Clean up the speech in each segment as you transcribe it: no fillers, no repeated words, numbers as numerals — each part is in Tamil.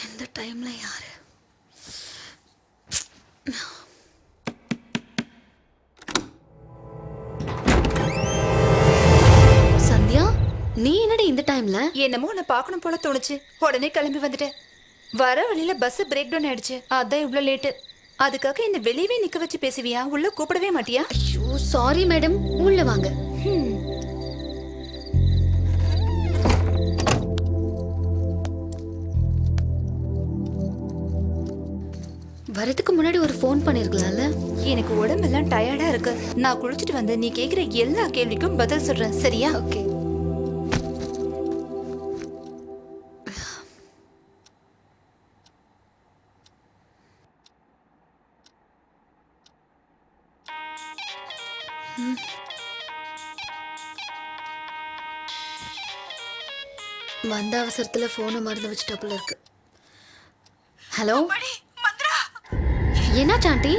இந்த டைம்ல யாரு? சந்தியா, நீ என்னடி இந்த டைம்ல? என்னமோ உன்னை பார்க்கணும் போல தோணுச்சு, உடனே கிளம்பி வந்துட்டேன். வர வழியில பஸ் பிரேக் டவுன் ஆயிடுச்சு, அதான் இவ்வளோ லேட்டு. அதுக்காக என்ன வெளியவே நிக்க வச்சு பேசுவியா? உள்ள கூப்பிடவே மாட்டியா? ஐயோ சாரி மேடம், உள்ள வாங்க. வரதுக்கு முன்னாடி ஒரு ஃபோன் பண்ணிருக்கலாம்ல. எனக்கு உடம்பெல்லாம் டயர்டா இருக்கு. நான் குளிச்சுட்டு வந்து நீ கேக்குற எல்லா கேள்விக்கும் பதில் சொல்றேன், சரியா? ஓகே. வந்த அவசரத்துல போனை மறந்து வச்சுட்டாப்புல இருக்கு. ஹலோ, என்ன சாண்டி?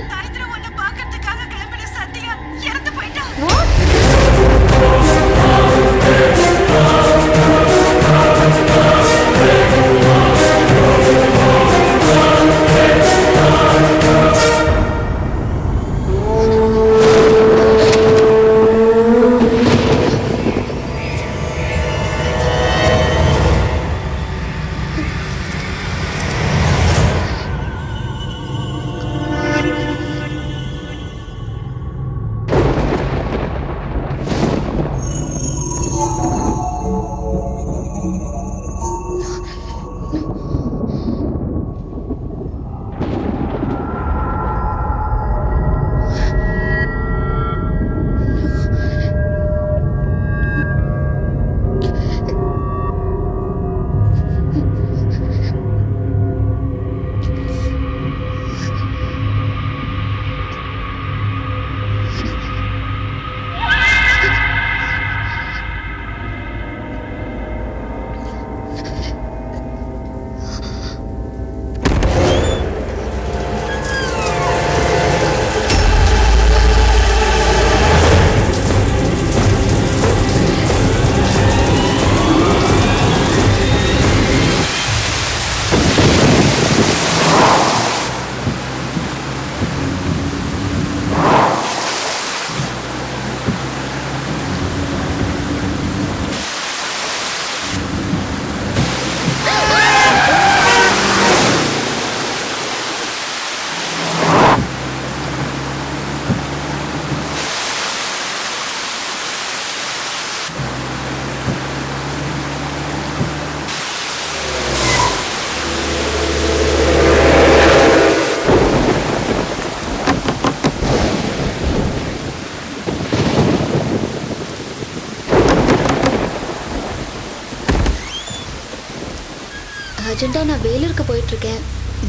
அர்ஜென்ட்டா நான் வேலூருக்கு போயிட்டு இருக்கேன்.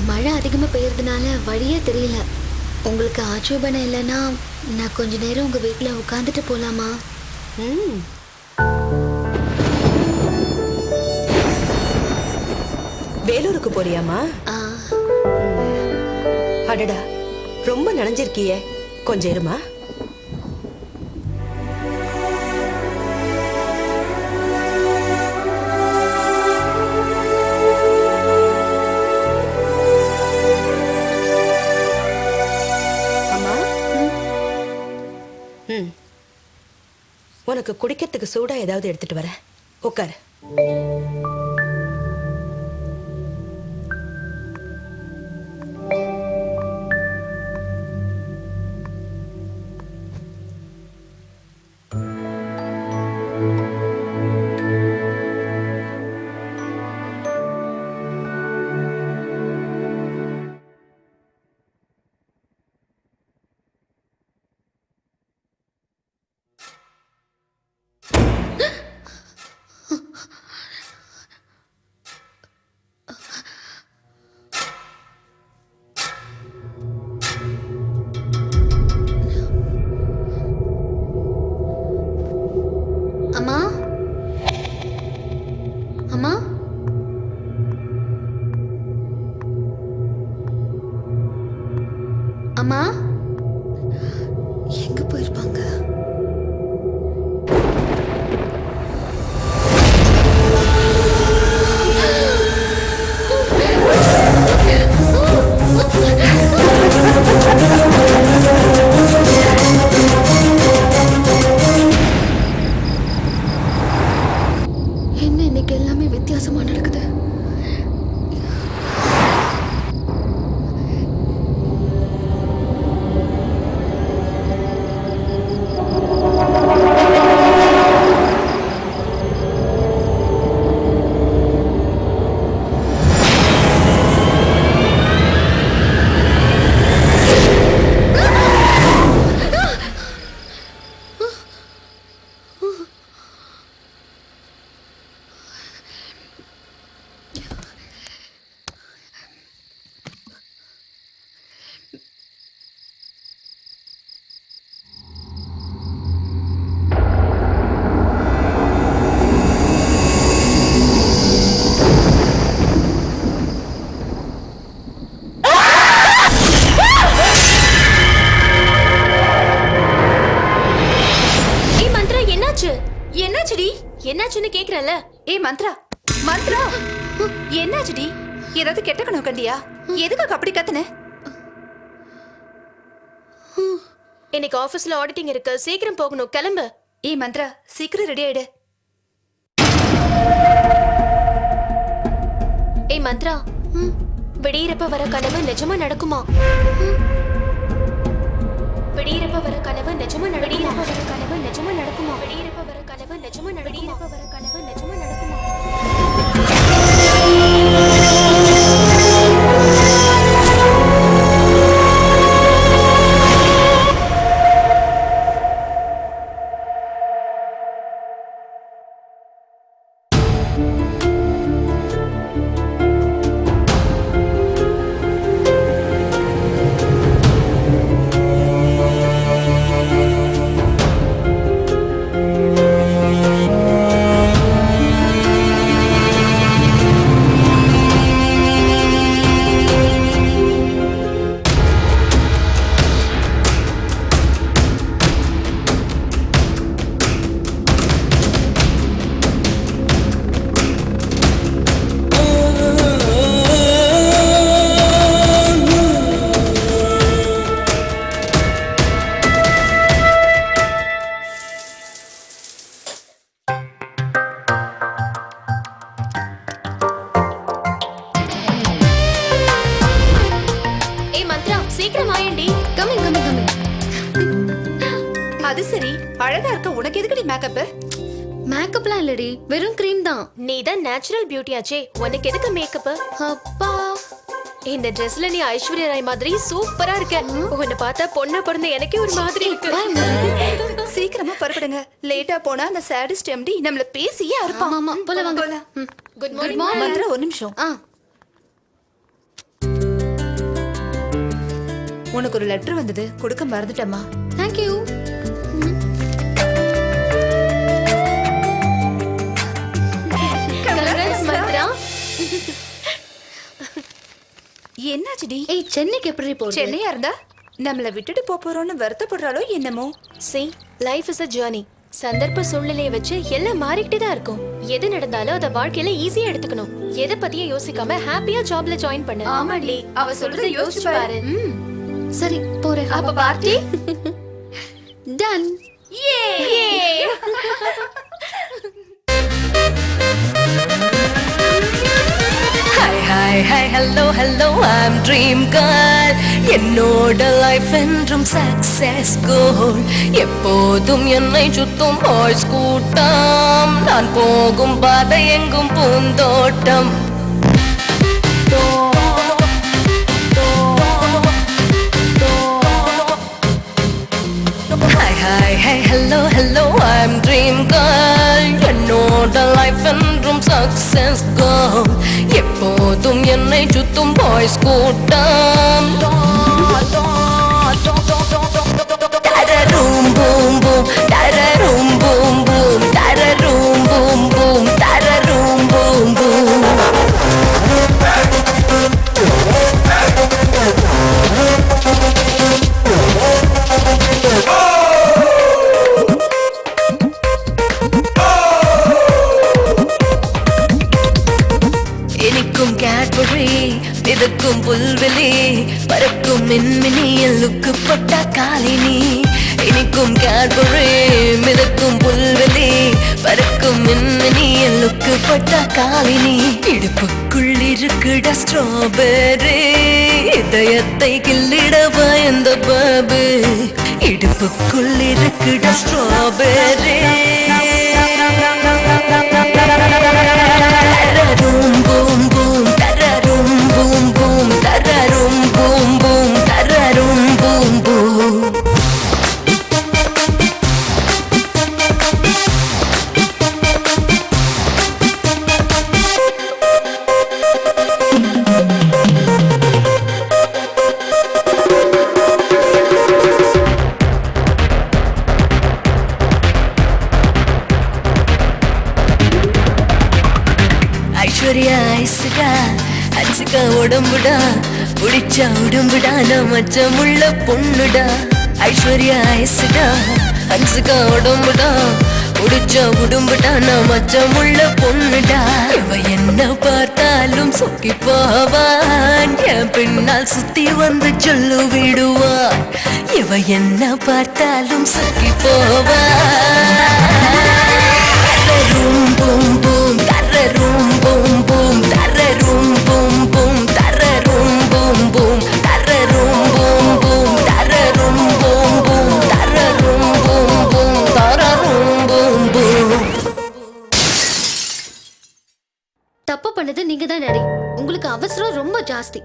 மழை அதிகமாக பெய்யறதுனால வழியே தெரியல. உங்களுக்கு ஆட்சேபனை இல்லைன்னா நான் கொஞ்ச நேரம் உங்கள் வீட்டில் உட்காந்துட்டு போகலாமா? வேலூருக்கு போறியாமா? அடடா, ரொம்ப நனைஞ்சிருக்கியே, கொஞ்சம் இருமா. உனக்கு குடிக்கிறதுக்கு சூடா ஏதாவது எடுத்துட்டு வர. உட்காரு. என்னாச்சுன்னு கேக்குறல. ஏய் மந்த்ரா, மந்த்ரா, என்னாச்சுடி? ஏதாவது கெட்ட கனவு கண்டியா? எதுக்கு அப்படி கத்துன? இன்னைக்கு ஆபீஸ்ல ஆடிட்டிங் இருக்கு, சீக்கிரம் போகணும், கிளம்பு. ஏய் மந்த்ரா, சீக்கிரம் ரெடி ஆயிடு. ஏய் மந்த்ரா, விடியறப்ப வர கனவு நிஜமா நடக்குமா? விடியறப்ப வர கனவு நிஜமா நடக்குமா? வர கனவு நிஜமா நடக்குமா? விடியறப்ப வர கனவு நிஜமா நடக்குமா? வர கனவு நிஜமா நடக்குமா? சீக்கிரம் ஆயண்டி. Coming coming coming. அது சரி, அழகா இருக்க உனக்கு எதுக்குடி மேக்கப்? மேக்கப்லாம் இல்லடி, வெறும் க்ரீம் தான். நீ தான் நேச்சுரல் பியூட்டி ஆச்சே, உனக்கு எதுக்கு மேக்கப்? அப்பா, இந்த ட்ரெஸ்ல நீ ஐஸ்வர்யா ராய் மாதிரி சூப்பரா இருக்க. உன்னை பார்த்தா பொண்ணா பிறந்த எனக்கே ஒரு மாதிரி இருக்கு. சீக்கிரமா புறப்படுங்க. லேட்டா போனா அந்த சாடிஸ்ட் எம்டி நம்மள பேசியே இருப்பான். ஆமா போல வாங்க. Good good morning. மந்த்ரா, ஒரு நிமிஷம். உனக்கு ஒரு லெட்டர் வந்தது, கொடுக்க மறந்துட்டம்மா. Thank you. கங்க்ராட்ஸ் மந்த்ரா. என்னாச்சுடி? ஏய், சென்னைக்கு எப்படி போறது? சென்னையா இருந்தா நம்மள விட்டுட்டு போறோம்னு வருத்தப்படுறாளோ என்னமோ. See, life is a journey. சந்தர்ப்ப சூழ்நிலையை வச்சு எல்லாம் மாறிக்கிட்டே தான் இருக்கும். எது நடந்தாலும் அத வாழ்க்கையில ஈஸியா எடுத்துக்கணும். எதை பத்தியும் யோசிக்காம ஹாப்பியா ஜாப்ல ஜாயின் பண்ணு. ஆமாடி, அவ சொல்றத யோசிச்சு பாரு. சரி போறேன். அப்ப party done. Hi, hi, hi, hello, hello, I'm Dream Girl. என்னோட லைஃப் என்றும் சக்சஸ் கோல். எப்போதும் என்னை சுத்தும் பாய்ஸ் கூட்டம். நான் போகும் பாதை எங்கும் பூந்தோட்டம். Hi, hi, hi, hello, hello, I'm Dream Girl. என்னோட லைஃப் என்றும் சக்சஸ் கோல். எப்போதும் என்னை சுத்தும் பாய்ஸ் கூட்டம். தரரும் பூம் பூம், தரரும் பூம் பூம், தரரும் பூம் பூம், தரரும் பூம் பூம். இனிக்கும் கேட்பரி, மிதக்கும் புல்வெளி, பறக்கும் மின்மினியில் லுக்குப்பட்ட காலினி. இனிக்கும் கேட்பரி, மிதக்கும் புல்வெளி, பறக்கும் மின்மினியில் லுக்குப்பட்ட காலினி. இடுப்புக்குள் இருக்குட ஸ்ட்ராபெரி, இதயத்தை கிள்ளிடவா இந்த பாபு. இடுப்புக்குள் இருக்குட ஸ்ட்ராபெரி. தரரும் பூம் பூம், தரரும் பூம் பூம், தரரும் பூம் பூம், தரரும் பூம் பூம். ஐஸ்வர்யா ஐசுடா, அச்சுக்கா உடம்புடா, பிடிச்சா உடம்புடா, நமச்சமுள்ள பொண்ணுடா. ஐஸ்வர்யா ஐசுடா, அச்சுக்கா உடம்புடா, முடிச்ச உடும்புட்டான மச்சமுள்ள பொண்ணுடா. இவ என்ன பார்த்தாலும் சொக்கி போவான், என் பின்னால் சுத்தி வந்து சொல்லு விடுவான். இவ என்ன பார்த்தாலும் சொக்கி போவான். தரரும் பூம் பூம் தரரும் பூம் பூம் தரரும் பூம் பூம் தரரும் பூம் பூம் தரரும் பூம் பூம் தரரும் பூம் பூம் தரரும் பூம் பூம் தரரும் பூம் பூம். தப்பு பண்ணது நீங்க தான் டாடி. உங்களுக்கு அவசரம் ரொம்ப ஜாஸ்தி.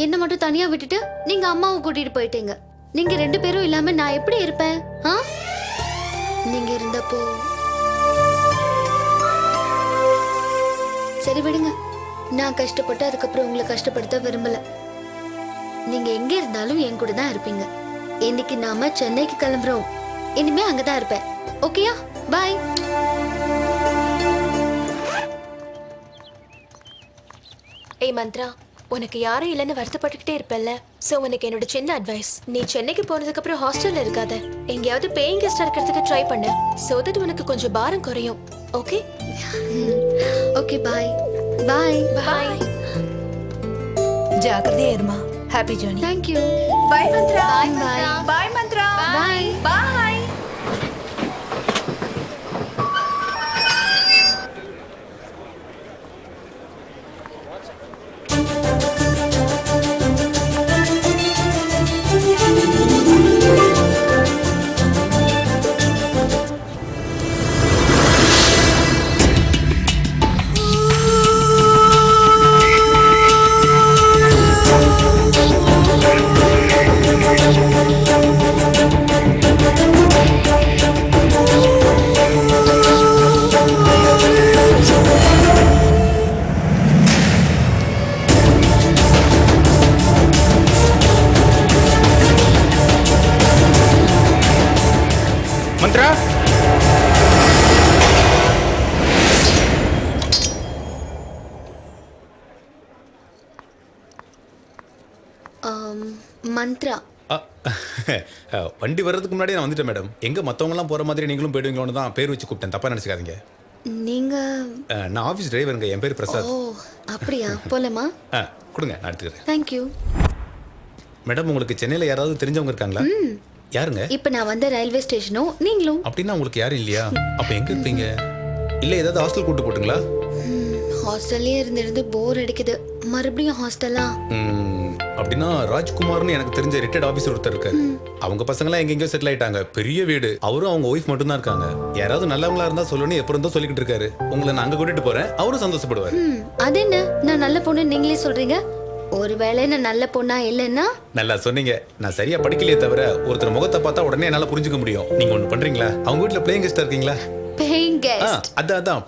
என்ன மட்டும் தனியா விட்டுட்டு நீங்க அம்மாவை கூட்டிட்டு போயிட்டீங்க. நீங்க 2 பேரும் இல்லாம நான் எப்படி இருப்பேன்? நீங்க இருந்தப்போ சரி விடுங்க. நான் கஷ்டப்பட்டு அதுக்கப்புறம் உங்களை கஷ்டப்படுத்த விரும்பல. நீங்க எங்க இருந்தாலும் என் கூட தான் இருப்பீங்க. இன்னைக்கு நாம சென்னைக்கு கிளம்புறோம். இனிமே அங்கதான் இருப்பேன். ஓகேயா? பாய். ஏய் மந்த்ரா, உனக்கு யாரும் இல்லைன்னு வருத்தப்பட்டுக்கிட்டே இருப்பல்ல. சோ உனக்கு என்னோட சின்ன அட்வைஸ், நீ சென்னைக்கு போனதுக்கு அப்புறம் ஹாஸ்டல்ல இருக்காத. எங்கேயாவது பேயிங் கெஸ்டா இருக்கிறதுக்கு ட்ரை பண்ணு. சோ தட் உனக்கு கொஞ்சம் பாரம் குறையும். Okay okay bye. Bye. Bye. ஜாக்கிரதையா இருமா. Happy journey. Thank you. Bye Mantra. Bye. Bye Mantra. Bye. Bye. Mantra, Mantra. வண்டி வர்றதுக்கு முன்னாடி நான் வந்துட்டேன் மேடம். எங்க மற்றவங்கலாம் போற மாதிரி நீங்களும் போயிடுவீங்களோன்னு தான் பேர் வச்சு கூப்பிட்டேன். தப்பா நினைச்சுக்காதீங்க. நீங்க நான் ஆஃபீஸ் டிரைவருங்க. என் பேர் பிரசாத். ஓ அப்படியா? போலாமா? கொடுங்க, நான் எடுத்துக்கிறேன். Thank you. மேடம், உங்களுக்கு சென்னையில் யாராவது தெரிஞ்சவங்க இருக்காங்களா? யாருங்க? இப்போ நான் வந்த ரயில்வே ஸ்டேஷனும் நீங்களும். அப்படின்னா உங்களுக்கு யாரும் இல்லையா? அப்போ எங்க இருப்பீங்க? இல்லை ஏதாவது ஹாஸ்டல் கூட்டு போட்டுங்களா? ஹாஸ்டல்லே இருந்து போர் அடிக்குது. மறுபடியும் ஹாஸ்டலா? அப்படின்னா ராஜ்குமார்னு எனக்கு தெரிஞ்ச ரிட்டையர்ட் ஆஃபீஸர் ஒருத்தர் இருக்காரு. அவங்க பசங்களாம் எங்கெங்கயோ செட்டில் ஆயிட்டாங்க. பெரிய வீடு. அவரும் அவங்க ஒய்ஃப் மட்டும் தான் இருக்காங்க. யாராவது நல்லவங்களா இருந்தா சொல்லணும் எப்போ இருந்தோ சொல்லிக்கிட்டு இருக்காரு. உங்களை நான் அங்க கூட்டிட்டு போறேன். அவரும் சந்தோஷப்படுவாரு. அது என்ன, நான் நல்ல பொண்ணு நீங்களே சொல்றீங்க? ஒருவேளை நான் நல்ல பொண்ணா இல்லைன்னா? நல்லா சொன்னீங்க. நான் சரியா படிக்கலையே தவிர ஒருத்தர் முகத்தை பார்த்தா உடனே என்னால புரிஞ்சுக்க முடியும். நீங்க ஒண்ணு பண்றீங்களா? அவங்க வீட்டுல பிளேயிங் கெஸ்டா இருக்கீங்களா? Paying guest? அதான்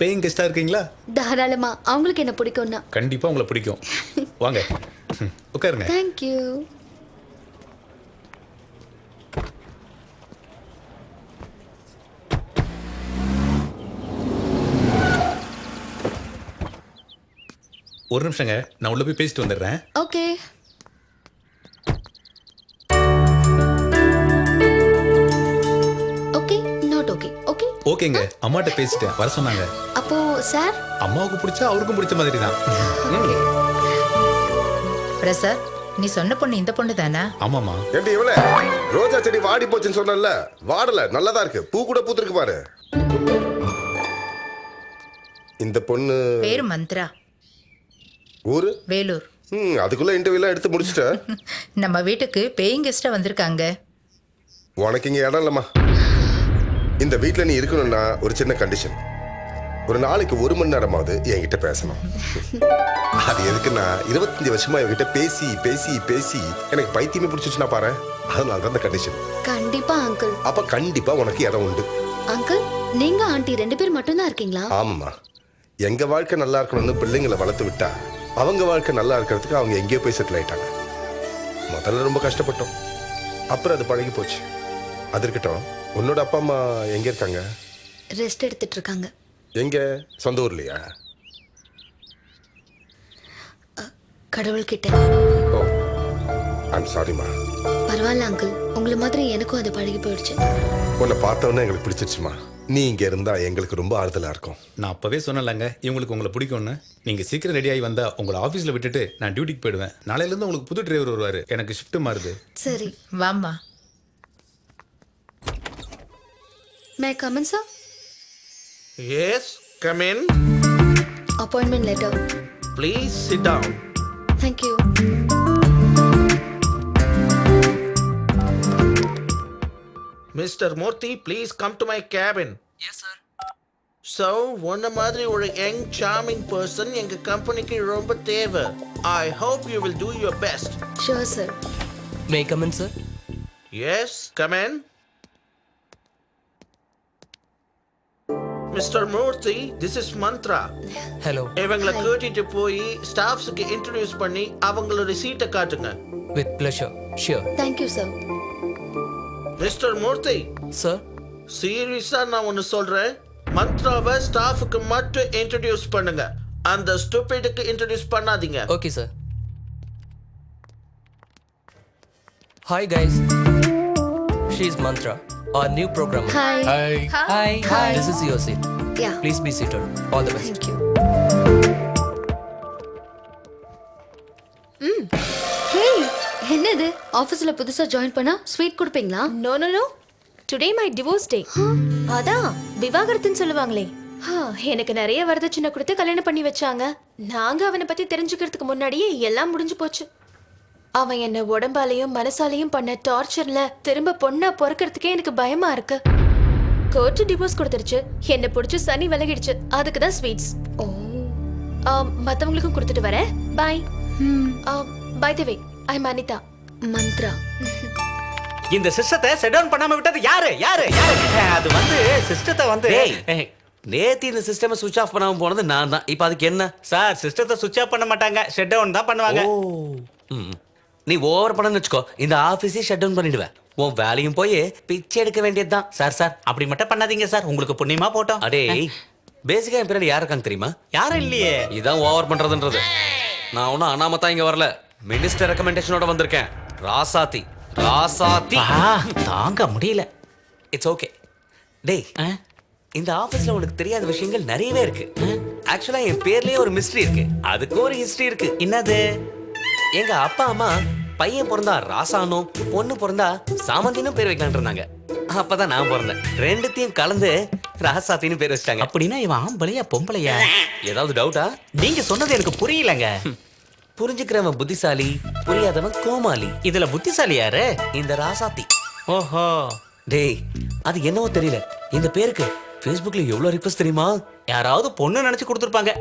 பேயிங் கெஸ்டா இருக்கீங்களா? தாராளமா. அவங்களுக்கு என்ன பிடிக்கும்னா? கண்டிப்பா உங்களை பிடிக்கும். வாங்க உட்காருங்க. Thank you. ஒரு நிமிஷங்க, நான் உள்ள போய் பேசிட்டு வந்துடுறேன். Okay. Okay not okay. Okay ஓகேங்க, அம்மாட்ட பேசிட்டேன், வர சொன்னாங்க. அப்போ சார்? அம்மாவுக்கு பிடிச்சா அவருக்கும் பிடிச்ச மாதிரி தான். பிரசாத், நீ சொன்ன பொண்ணு இந்த பொண்ணு தானா? ஆமாமா. ஏண்டி இவளே, ரோஜா செடி வாடி போச்சுன்னு சொன்னல, வாடல, நல்லதா இருக்கு, பூ கூட பூத்திருக்கு பாரு. இந்த பொண்ணு பேரு மந்த்ரா. ஊரு? வேலூர். அதுக்குள்ள இன்டர்வியூலாம் எடுத்து முடிச்சிட்ட? நம்ம வீட்டுக்கு பேயிங் கெஸ்டா வந்திருக்காங்க. உனக்கு இங்க இடம் இல்லம்மா. இந்த வீட்டுல நீ இருக்கணும்னா ஒரு சின்ன கண்டிஷன். ஒரு நாளைக்கு 1 மணி நேரமாவது என்கிட்ட பேசணும். அது எதுக்குன்னா 25 வருஷமா என்கிட்ட பேசி பேசி பேசி எனக்கு பைத்தியமே பிடிச்சிச்சுன்னா பாரு. அதனால தான் அந்த கண்டிஷன். கண்டிப்பா அங்கிள். அப்ப கண்டிப்பா உனக்கு இடம் உண்டு. அங்கிள், நீங்க ஆண்டி 2 பேர் மட்டும் தான் இருக்கீங்களா? ஆமாம்மா. எங்க வாழ்க்கை நல்லா இருக்கணும்னு பிள்ளைங்களை வளர்த்து விட்டா அவங்க வாழ்க்கை நல்லா இருக்கிறதுக்கு அவங்க எங்கேயோ போய் செட்டில் ஆயிட்டாங்க. முதல்ல ரொம்ப கஷ்டப்பட்டோம், அப்புறம் அது பழகி போச்சு. அது இருக்கட்டும், உன்னோட அப்பா அம்மா எங்க இருக்காங்க? ரெஸ்ட் எடுத்துட்டு இருக்காங்க. எங்க? சொந்த ஊர்லையா? கடவுள்கிட்ட. ஓ, ஐம் சாரிம்மா. பரவாயில்ல அங்கிள், உங்களை மாதிரி எனக்கும் அது பழகி போயிடுச்சு. உன்னை பார்த்தவொன்னே எங்களுக்கு பிடிச்சிருச்சுமா. நீ இங்க இருந்தா எங்களுக்கு ரொம்ப ஆறுதலா இருக்கும். நான் அப்பவே சொன்னேன்லங்க இவங்களுக்கு உங்களை பிடிக்கும்னு. நீங்க சீக்கிரம் ரெடி ஆகி வந்தா உங்களை ஆஃபீஸில் விட்டுட்டு நான் டியூட்டிக்கு போயிடுவேன். நாளையிலேருந்து உங்களுக்கு புது டிரைவர் வருவார். எனக்கு ஷிஃப்ட் மாறுது. சரி. வாம்மா. மே come in sir? Yes, come in. Appointment letter. Please sit down. Thank you. Mr. Murthy, please come to my cabin. Yes, sir. So, one மாதிரி ஒரு young charming person எங்க கம்பெனிக்கு ரொம்ப தேவை. I hope you will do your best. Sure sir. May I come in, sir? Yes, come in. Mr. Murthy, this is Mantra. Hello. இவங்களை கூட்டிட்டு போய் ஸ்டாஃப்ஸுக்கு இன்ட்ரடியூஸ் பண்ணி அவங்களோட சீட்டை காட்டுங்க. With pleasure. Sure. Thank you sir. Mister Murthy, Sir? சீரியஸா நான் ஒன்னு சொல்றேன். மந்த்ராவை ஸ்டாஃபுக்கு மட்டும் இன்ட்ரடியூஸ் பண்ணுங்க. அந்த ஸ்டூபிடுக்கு இன்ட்ரடியூஸ் பண்ணாதீங்க. Okay, sir. Hi, guys. She's Mantra, our new programmer. Hi. Hi. This is your seat. Yeah. Please be seated. All the best. Thank you. Hey, என்னது ஆபீஸ்ல புதுசா ஜாயின் பண்ணா ஸ்வீட் கொடுப்பீங்களா? No no no, today my divorce day. அதான் விவாகரத்துன்னு சொல்லுவாங்களே. எனக்கு நிறைய வரதட்சணை கொடுத்து கல்யாணம் பண்ணி வச்சாங்க. நாங்க அவனை பத்தி தெரிஞ்சுக்கிறதுக்கு முன்னாடியே எல்லாம் முடிஞ்சு போச்சு. அவன் என்ன உடம்பாலையும் மனசாலையும் பண்ண டார்ச்சர்ல திரும்ப பொண்ணா பொறுக்கிறதுக்கே எனக்கு பயமா இருக்கு. கோர்ட்டு டிவோர்ஸ் கொடுத்துருச்சு. என்ன பிடிச்சி சனி விலகிடுச்சு. அதுக்கு தான் ஸ்வீட்ஸ். ஓ. மத்தவங்களுக்கும் கொடுத்துட்டு வரேன். பாய். பை தி வே, ஐ அம் அனிதா. மந்த்ரா. இந்த சிஸ்டத்தை செட் டவுன் பண்ணாம விட்டது யாரு யாரு யாரு? அது வந்து சிஸ்டத்தை வந்து நேத்து இந்த சிஸ்டமை சுவிட்ச் ஆஃப் பண்ணாம போனது நான் தான். இப்போ அதுக்கு என்ன சார்? சிஸ்டத்தை சுவிட்ச் ஆஃப் பண்ண மாட்டாங்க, ஷட் டவுன் தான் பண்ணுவாங்க. நீ ஓவர் பண்ணன்னு வச்சுக்கோ, இந்த ஆஃபீஸே ஷட் டவுன் பண்ணிடுவேன். உன் வேலையும் போய் பிச்சை எடுக்க வேண்டியதுதான். சார் சார் அப்படி மட்டும் பண்ணாதீங்க சார், உங்களுக்கு புண்ணியமா போட்டோம். அடே பேசிக்கா என் பின்னாடி யார் இருக்காங்க தெரியுமா? யாரும் இல்லையே. இதான் ஓவர் பண்றதுன்றது. நான் ஒன்றும் அனாமத்தா இங்க வரல, மினிஸ்டர் ரெக்கமெண்டேஷனோட வந்திருக்கேன். ராசாத்தி ராசாத்தி தாங்க முடியல. It's okay. டேய், இந்த ஆபீஸ்ல உனக்கு தெரியாத விஷயங்கள் நிறையவே இருக்கு. ஆக்சுவலா என் பேர்லயே ஒரு மிஸ்ட்ரி இருக்கு, அதுக்கு ஒரு ஹிஸ்டரி இருக்கு. என்னது? எங்க அப்பா அம்மா பையன் பிறந்தா ராசானும் பொண்ணு பிறந்தா சாமந்தினும் பேர் வைக்கலான் இருந்தாங்க. அப்பதான் நான் பிறந்தேன். ரெண்டுத்தையும் கலந்து ராசாத்தின்னு பேர் வச்சிட்டாங்க. அப்படின்னா இவன் ஆம்பளையா பொம்பளையா? ஏதாவது டவுட்டா? நீங்க சொன்னது எனக்கு புரியலங்க. புரிஞ்சுக்கிறவன் புத்திசாலி, புரியாதவன் கோமாளி. இதுல புத்திசாலி யாரு? இந்த ராசாத்தி. ஓஹோ. டேய், அது என்னவோ தெரியல, இந்த பேருக்கு Facebookல எவ்வளவு ரிக்வெஸ்ட் தெரியுமா? யாராவது பொண்ணு நினைச்சு கொடுத்துருப்பாங்க.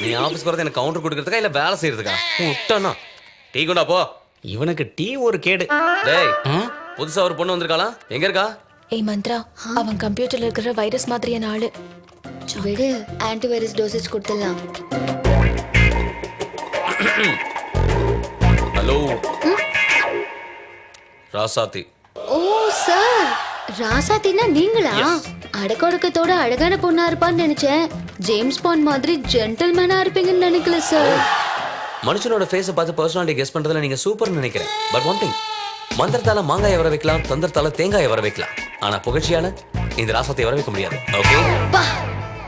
நீ ஆபீஸ்க்கு வரது எனக்கு கவுண்டர் கொடுக்கறதுக்கா இல்ல வேலை செய்யறதுக்கா? விட்டனா டீ கொண்டா போ. இவனுக்கு டீ ஒரு கேடு. டேய், புதுசா ஒரு பொண்ணு வந்திருக்காளா? எங்க இருக்கா? ஏய் மந்த்ரா, அவன் கம்ப்யூட்டர்ல இருக்கிற வைரஸ் மாதிரியான ஆளு. விடு, ஆன்டிவைரஸ் டோசேஜ் கொடுத்துடலாம். ஹலோ ராசாத்தி. ஓ சார், ராசாத்தினா நீங்களா? அடக்கொடுக்கத்தோட அழகான பொண்ணா இருப்பான்னு நினைச்சேன். ஜேம்ஸ் பாண்ட் மாதிரி ஜென்டில்மேனா இருப்பீங்கன்னு நினைக்கல சார். மனுஷனோட ஃபேஸை பார்த்து பர்சனாலிட்டி கெஸ் பண்றதுல நீங்க சூப்பர்னு நினைக்கிறேன். பட் ஒன் திங், மந்திரத்தால மாங்காயை வர வைக்கலாம், தந்திரத்தால தேங்காயை வர வைக்கலாம். ஆனா புகழ்ச்சியால இந்த ராசாத்தை வர வைக்க முடியாது. ஓகே?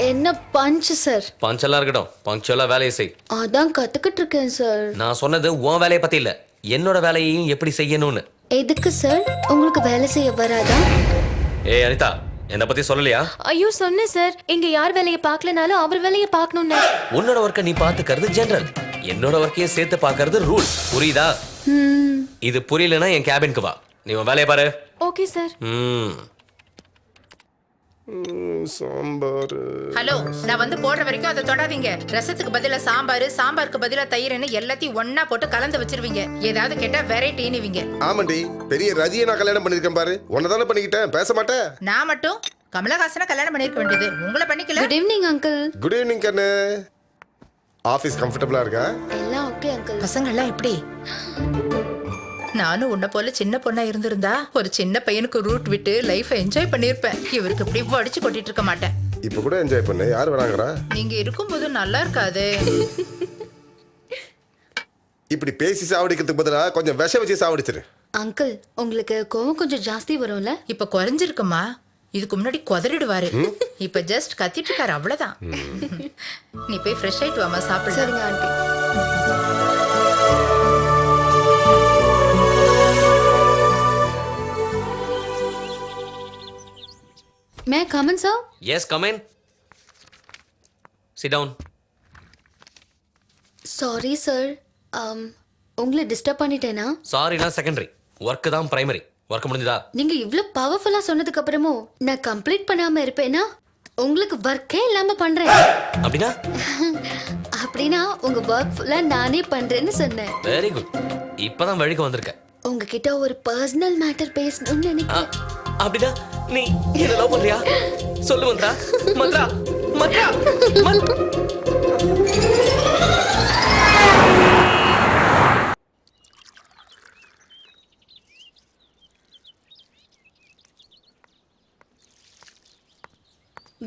என்ன பஞ்ச் சார்? பஞ்செல்லாம் இருக்கட்டும், பஞ்சுவலா வேலையை செய். அதான் கத்துக்கிட்டு இருக்கேன் சார். நான் சொன்னது உன் வேலையை பத்தி இல்ல, என்னோட வேலையையும் எப்படி செய்யணும்னு. எதுக்கு சார்? உங்களுக்கு வேலை செய்ய வராதா? ஏய் அனிதா, என்ன பத்தி சொல்லலையா? ஐயோ சொன்னேன் சார். இங்க யார் வேலையை பார்க்கலனாலும் அவர் வேலையை பார்க்கணும்னு. உன்னோட ஒர்க்கை நீ பாத்துக்கிறது ஜெனரல், என்னோட ஒர்க்கையும் சேர்த்து பாக்குறது ரூல். புரியுதா? இது புரியலன்னா என் கேபினுக்கு வா, நீ உன் வேலையை பாரு. Okay sir. சாம்பார். ஹலோ, நான் வந்து போடுற வரைக்கும் அதை தொடாதீங்க. ரசத்துக்கு பதிலா சாம்பார், சாம்பாருக்கு பதிலா தயிர்னு எல்லாத்தையும் ஒண்ணா போட்டு கலந்து வச்சிருவீங்க. ஏதாவது கேட்டா வெரைட்டின்னுவீங்க. ஆமாண்டி, பெரிய ரதியை நான் கல்யாணம் பண்ணிருக்கேன் பாரு. உன்னதானே பண்ணிக்கிட்டேன், பேச மாட்டேன். நான் மட்டும் கமலஹாசனை கல்யாணம் பண்ணிருக்க வேண்டியது, உங்களை பண்ணிக்கல. Good evening uncle. Good evening கண்ணு. ஆபீஸ் கம்ஃபர்டபுளா இருக்கா? எல்லாம் ஓகே அங்கிள். பசங்க எல்லாம் எப்படி? நானும் உன்ன போல சின்ன பொண்ணா இருந்திருந்தா ஒரு சின்ன பையனுக்கு ரூட் விட்டு லைஃப் என்ஜாய் பண்ணிருப்பேன். இவருக்கு இப்படி வடிச்சு கொட்டிட்டு இருக்க மாட்டேன். இப்ப கூட என்ஜாய் பண்ணு. யார் வராங்கடா? நீங்க இருக்கும்போது நல்லா இருக்காது. இப்படி பேசி சாவடிக்கிறதுக்கு பதிலா கொஞ்சம் விஷம் வச்சு சாவடிச்சிரு. அங்கிள், உங்களுக்கு கோவம் கொஞ்சம் ஜாஸ்தி வரும்ல? இப்ப குறைஞ்சிருக்குமா? இதுக்கு முன்னாடி குதறிடுவாரு. இப்ப ஜஸ்ட் கத்திட்டு இருக்காரு, அவ்வளவுதான். நீ போய் ஃப்ரெஷ் ஆயிட்டு வாமா, சாப்பிடு. சரிங்க aunty. May come in sir? Yes come in. Sit down. Sorry sir, உங்களை டிஸ்டர்ப் பண்ணிட்டேனா? சாரினா செகண்டரி, ஒர்க் தான் பிரைமரி. ஒர்க் முடிஞ்சதா? நீங்க இவ்ளோ பவர்ஃபுல்லா சொன்னதுக்கு அப்புறமும் நான் கம்ப்ளீட் பண்ணாம இருப்பேனா? உங்களுக்கு ஒர்க்கே இல்லாம பண்றேன். அப்படின்னா? அப்படின்னா உங்க ஒர்க் ஃபுல்லா நானே பண்றேன்னு சொன்னேன். Very good. இப்பதான் வழிக்கு வந்திருக்க. உங்ககிட்ட ஒரு பர்சனல் மேட்டர் பேசணும்னு நினைக்கிறேன். அப்படின்னா நீ என்ன லவ் பண்றியா? சொல்லு Mantra. Mantra Mantra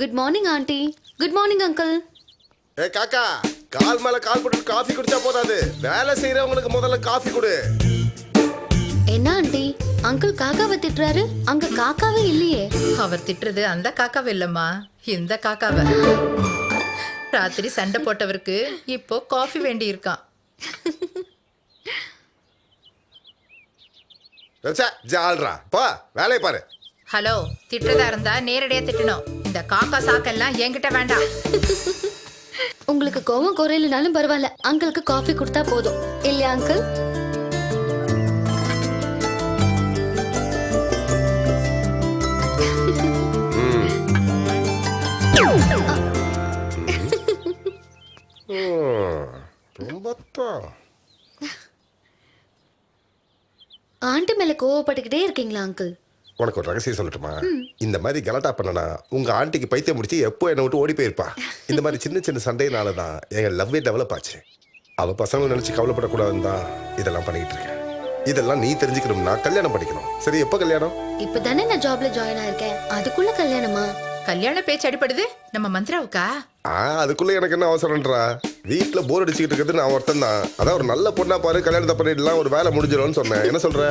good morning aunty. Good morning uncle. ஏ காக்கா, கால் மேல கால் போட்டு காஃபி குடிச்சா போதாது, வேலை செய்யறவங்களுக்கு முதல்ல காஃபி கொடு. என்ன ஆண்டி, அங்கிள் காக்காவை திட்டுறாரு? அங்க காக்காவே இல்லையே. அவர் திட்டுறது அந்த காக்காவை இல்லம்மா, இந்த காக்காவை. ராத்திரி சண்டை போட்டவருக்கு இப்போ காஃபி வேண்டி இருக்கான். ஜால்ரா பா, வேலையை பாரு. ஹலோ, திட்டுறதா இருந்தா நேரடியா திட்டணும். இந்த காக்கா சாக்கெல்லாம் என்கிட்ட வேண்டாம். உங்களுக்கு கோவம் குறையிலனாலும் பரவாயில்ல, அங்கிளுக்கு காஃபி கொடுத்தா போதும் இல்லையா அங்கிள்? ஆண்டி மேல கோவப்பட்டுக்கிட்டே இருக்கீங்களா அங்கிள்? உனக்கு ஒரு ரகசியம் சொல்லட்டுமா? இந்த மாதிரி கலாட்டா பண்ணனா உங்க ஆண்டிக்கு பைத்தியம் முடிச்சு எப்போ என்னை விட்டு ஓடி போயிருப்பா. இந்த மாதிரி சின்ன சின்ன சண்டையினால தான் எங்க லவ்வே டெவலப் ஆச்சு. அவ பசங்களை நினைச்சு கவலைப்படக்கூடாதுன்னு தான் இதெல்லாம் பண்ணிட்டு இருக்கேன். இதெல்லாம் நீ தெரிஞ்சுக்கணும்னா கல்யாணம் பண்ணிக்கணும். சரி, எப்போ கல்யாணம்? இப்பதானே நான் ஜாப்ல ஜாயின் ஆயிருக்கேன், அதுக்குள்ள கல்யாணமா? கல்யாண பேச்சு அடிப்படுது நம்ம மந்த்ராவுக்கா? அதுக்குள்ள எனக்கு என்ன அவசரம்ன்றா? வீட்டுல போர் அடிச்சுக்கிட்டு இருக்கிறது நான் ஒருத்தன் தான். அதான் ஒரு நல்ல பொண்ணா பாரு, கல்யாணத்தை பண்ணிடலாம், ஒரு வேலை முடிஞ்சிடும்னு சொன்னேன். என்ன சொல்ற?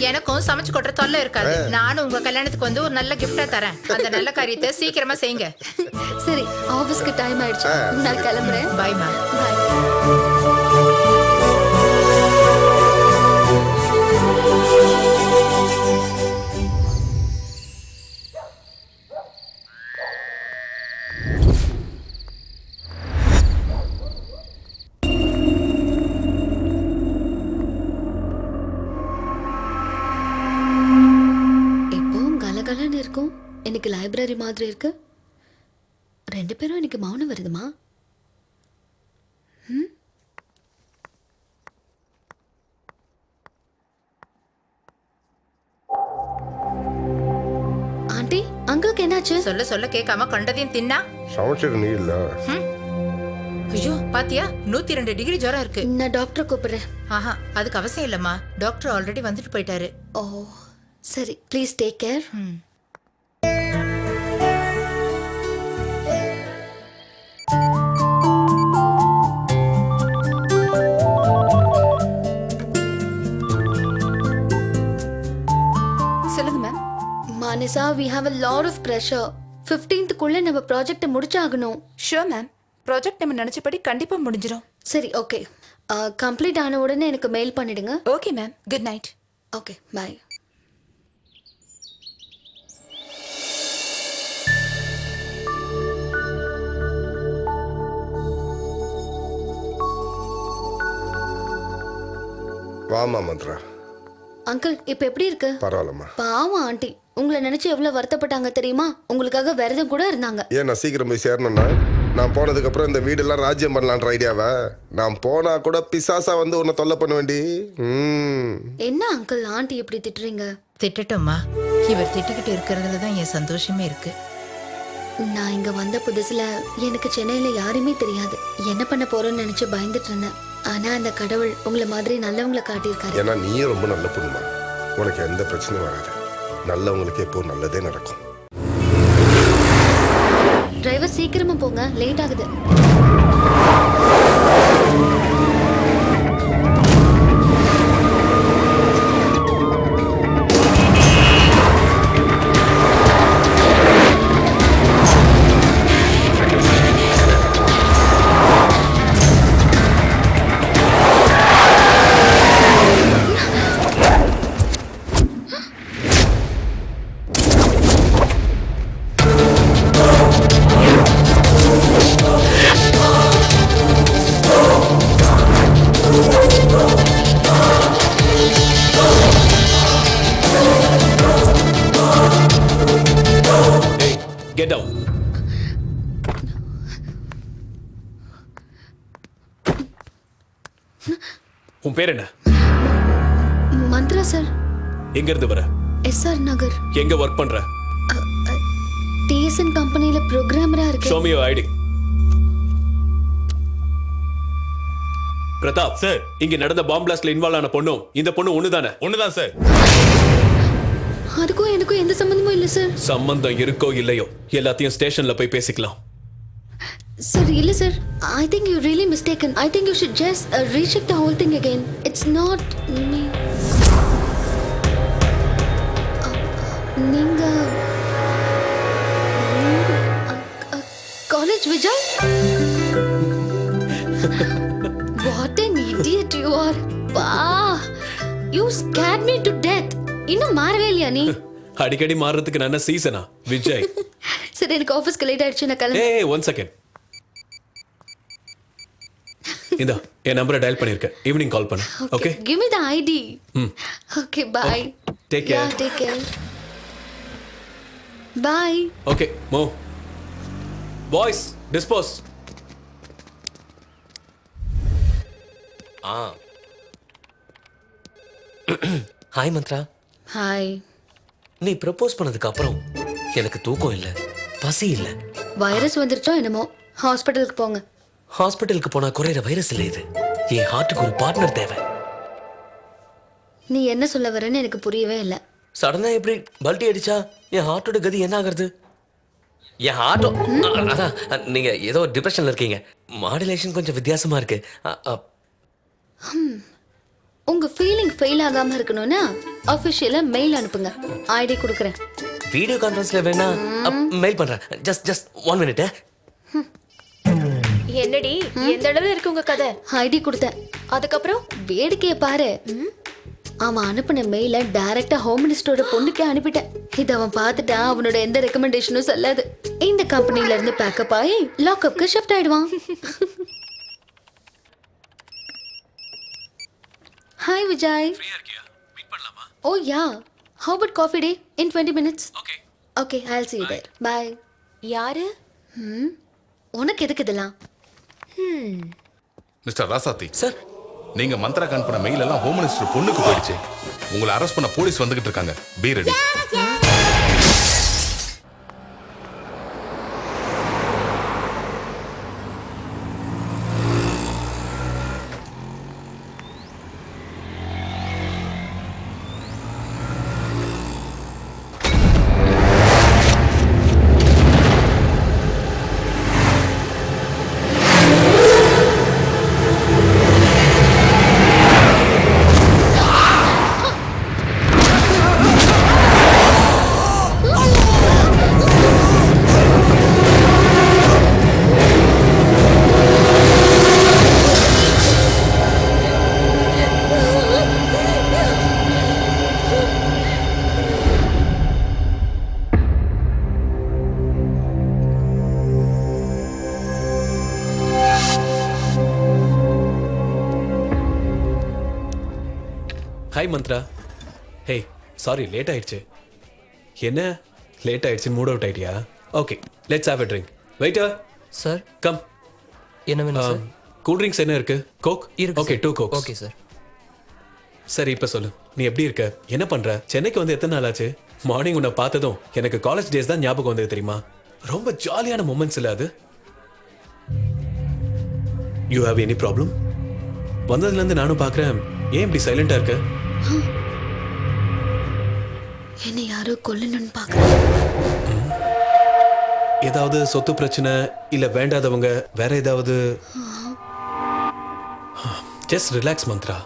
எனக்கும் சமைச்சு கொட்டுற தொல்லை இருக்காது. நானும் உங்க கல்யாணத்துக்கு வந்து ஒரு நல்ல கிஃப்டா தரேன். அந்த நல்ல காரியத்தை சீக்கிரமா செய்யுங்க. சரி, ஆபீஸ்க்கு டைம் ஆயிடுச்சு, நான் கிளம்புறேன். பாய்மா. இருக்கும், எனக்கு லைப்ரரி மாதிரி இருக்கு. ரெண்டு பேரும் எனக்கு மௌனம் வருதுமா? ஆண்டி, அங்கிளுக்கு என்னாச்சு? சொல்ல சொல்ல கேட்காம கண்டதையும் தின்னா. சமைச்சது நீ இல்ல. ஐயோ, பாத்தியா, 102 டிகிரி ஜுரம் இருக்கு. நான் டாக்டர் கூப்பிடுறேன். ஆஹா, அதுக்கு அவசியம் இல்லம்மா, டாக்டர் ஆல்ரெடி வந்துட்டு போயிட்டாரு. ஓ சரி, ப்ளீஸ் டேக் கேர். சொல்லுங்க ma'am. Manasa, we have a lot of pressure. 15th குள்ள நம்ம ப்ராஜெக்ட்டை முடிச்சாகணும். ஷூர் மேம், ப்ராஜெக்ட் நம்ம நினைச்சபடி கண்டிப்பா முடிஞ்சிடும். சரி, ஓகே. கம்ப்ளீட் ஆன உடனே எனக்கு மெயில் பண்ணிடுங்க. Okay ma'am, good night. Okay, bye. வாமா மந்த்ரா. அங்கிள், இப்ப எப்படி இருக்கு? பரவாயில்லம்மா. பாவம் ஆண்டி, உங்களை நினைச்சு எவ்வளவு வருத்தப்பட்டாங்க தெரியுமா? உங்களுக்காக விரதம் கூட இருந்தாங்க. ஏன் நான் சீக்கிரம் போய் சேரணும்னா? நான் போனதுக்கு அப்புறம் இந்த வீடெல்லாம் ராஜ்யம் பண்ணலான்ற ஐடியாவா? நான் போனா கூட பிசாசா வந்து உன்னை தொல்லை பண்ண வேண்டி. என்ன அங்கிள் ஆண்டி எப்படி திட்டுறீங்க? திட்டட்டும்மா, இவர் திட்டுக்கிட்டு இருக்கிறதுல தான் என் சந்தோஷமே இருக்கு. நான் இங்க வந்த புதுசுல எனக்கு சென்னையில யாருமே தெரியாது. என்ன பண்ண போறோம்னு நினைச்சு பயந்துட்டு இருந்தேன். ஆனா அந்த கடவுள் உங்களை மாதிரி நல்லவங்களை காட்டியிருக்காரு. ஏன்னா நீயும் ரொம்ப நல்ல பொண்ணுமா, உனக்கு எந்த பிரச்சனையும் வராது. நல்லவங்களுக்கு எப்போ நல்லதே நடக்கும். டிரைவர் சீக்கிரமா போங்க, லேட் ஆகுது. Get down. உன் பேர் என்ன? மந்த்ரா சார். எங்க இருந்து வர? எஸ்ஆர் நகர். எங்க ஒர்க் பண்ற? டிஎஸ்என் கம்பெனில புரோகிராமரா இருக்கேன். Show me your ID. Pratap sir, இங்க நடந்த பாம் பிளாஸ்ட்ல இன்வால்வ் ஆன பொண்ணும் இந்த பொண்ணு ஒண்ணுதானே? ஒண்ணுதான் சார். அதுக்கும் எனக்கும் எந்த சம்பந்தமும் இல்ல சார். சம்பந்தம் இருக்கோ இல்லையோ எல்லாத்தையும் ஸ்டேஷன்ல போய் பேசிக்கலாம். சார் இல்ல sir, I think you're really mistaken. I think you should just recheck the whole thing again. It's not me. நீங்க college Vijay? What an idiot you are. பா, you scared me to death. இன்னும் மாறவே இல்லையா நீ? அடிக்கடி மாறுறதுக்கு நான் சீசனா விஜய்? சரி, எனக்கு ஆபீஸ்க்கு லேட் ஆயிடுச்சு, நான் கிளம்புறேன். ஏய், 1 செகண்ட். இந்த என் நம்பரை டயல் பண்ணிருக்கேன். ஈவினிங் கால் பண்ணு. Okay? Give me the ID. Okay, bye. Take care. Yeah, take care. Bye. Okay, move. Boys, dispose. Hi Mantra. Hi. நீ ப்ரப்போஸ் பண்ணதுக்கு அப்புறம் எனக்கு தூக்கம் இல்லை, பசி இல்லை. வைரஸ் வந்துருச்சோ என்னமோ, ஹாஸ்பிட்டலுக்கு போங்க. ஹாஸ்பிட்டலுக்கு போனா குறையிற வைரஸ் இல்லை இது. என் ஹார்ட்டுக்கு ஒரு பார்ட்னர் தேவை. நீ என்ன சொல்ல வரேன்னு எனக்கு புரியவே இல்லை. சடனா எப்படி பல்ட்டி அடிச்சா என் ஹார்ட்டோட கதி என்ன ஆகிறது? என் ஹார்ட்டோ அதான் நீங்க ஏதோ டிப்ரெஷன்ல இருக்கீங்க. மாடுலேஷன் கொஞ்சம் வித்தியாசமா இருக்கு. உங்க ஃபீலிங் ஃபெயில் ஆகாம இருக்கணும்னா ஆபீஷியலா மெயில் அனுப்புங்க. ஐடி கொடுக்குறேன். வீடியோ கான்ஃபரன்ஸ்ல வேணா மெயில் பண்றேன். Just 1 minute. என்னடி எந்த அளவுல இருக்கு உங்க கதை? ஐடி கொடுத்தேன். அதுக்கப்புறம் வேடிக்கைய பாரு. அவன் அனுப்பின மெயில டைரக்டா ஹோம் மினிஸ்டரோட பொண்ணுக்கே அனுப்பிட்டேன். இது அவன் பார்த்துட்டா அவனோட எந்த ரெக்கமெண்டேஷனும் சொல்லாது. இந்த கம்பெனில இருந்து பேக்கப் ஆகி லாக்அப்க்கு ஷிஃப்ட் ஆயிடுவான். Hi Vijay. ஃப்ரீயா இருக்கியா? மீட் பண்ணலாமா? Oh yeah. How about coffee day in 20 minutes? Okay. Okay, I'll see you there. Bye. யாரு? உனக்கு எதுக்கு இதெல்லாம்? மிஸ்டர் ராசாத்தி சார், நீங்க மந்த்ரா அனுப்பின மெயில் எல்லாம் ஹோம் மினிஸ்டர் பொண்ணுக்கு போயிடுச்சு. உங்களை அரெஸ்ட் பண்ண போலீஸ் வந்துகிட்டு இருக்காங்க. Be ready. Hi Mantra. Hey, sorry late ஆயிடுச்சு. என்ன லேட் ஆயிடுச்சு, மூட் அவுட் ஆயிட்டியா? Okay, let's have a drink. Waiter sir, come. என்ன வேணும் சார்? கூல் ட்ரிங்க்ஸ் என்ன இருக்கு? கோக் இருக்கு. Okay, 2 Coke. Okay sir. சரி, இப்போ சொல்லு, நீ எப்படி இருக்க? என்ன பண்ற? சென்னைக்கு வந்து எத்தனை நாள் ஆச்சு? மார்னிங் உன்னை பார்த்ததும் எனக்கு காலேஜ் டேஸ் தான் ஞாபகம் வந்தது தெரியுமா? ரொம்ப ஜாலியான மொமெண்ட்ஸ் இல்லை அது? You have any problem? வந்ததுலேருந்து நானும் பார்க்குறேன், ஏன் இப்படி சைலண்டாக இருக்க? என்னை யாரோ கொல்லணும்னு பார்க்குறேன். ஏதாவது சொத்து பிரச்சனை இல்ல வேண்டாதவங்க வேற ஏதாவது? Just relax Mantra.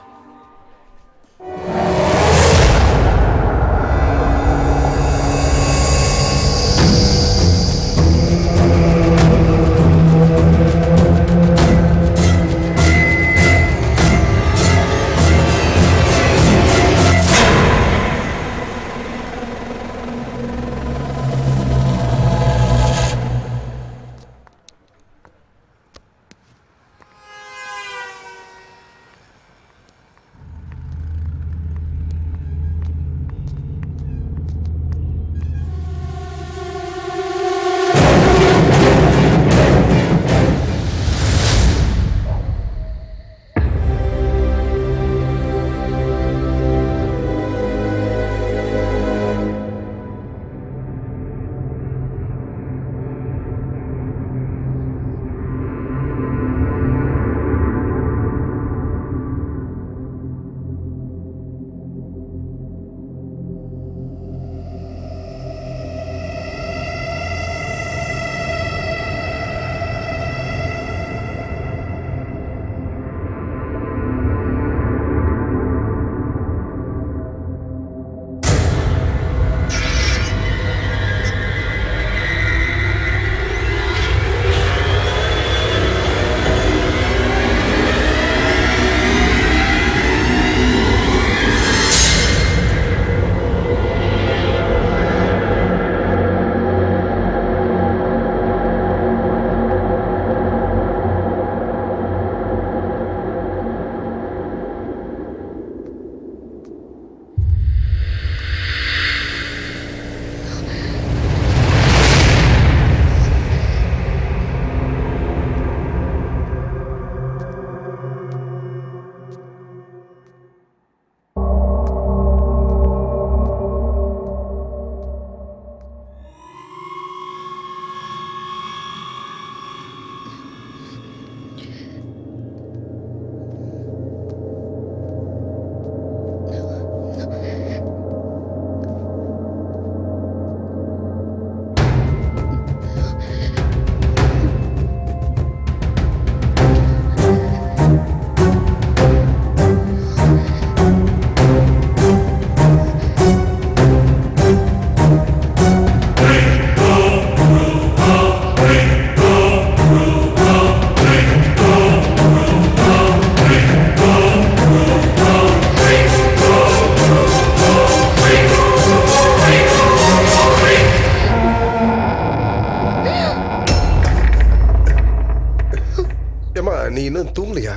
நீ இன்னும் தூங்கலையா?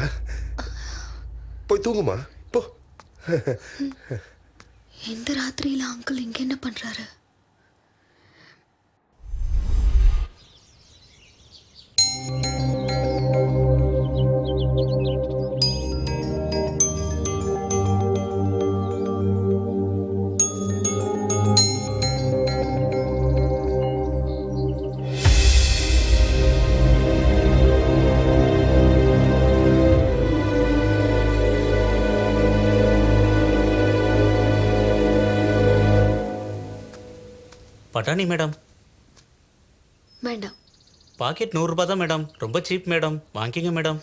போய் தூங்குமா போ. இந்த ராத்திரியில அங்கிள் இங்க என்ன பண்றாரு? பட்டாணி மேடம். வேண்டாம். பாக்கெட் 100 ரூபாய் தான் மேடம். ரொம்ப சீப் மேடம், வாங்கிங்க madam.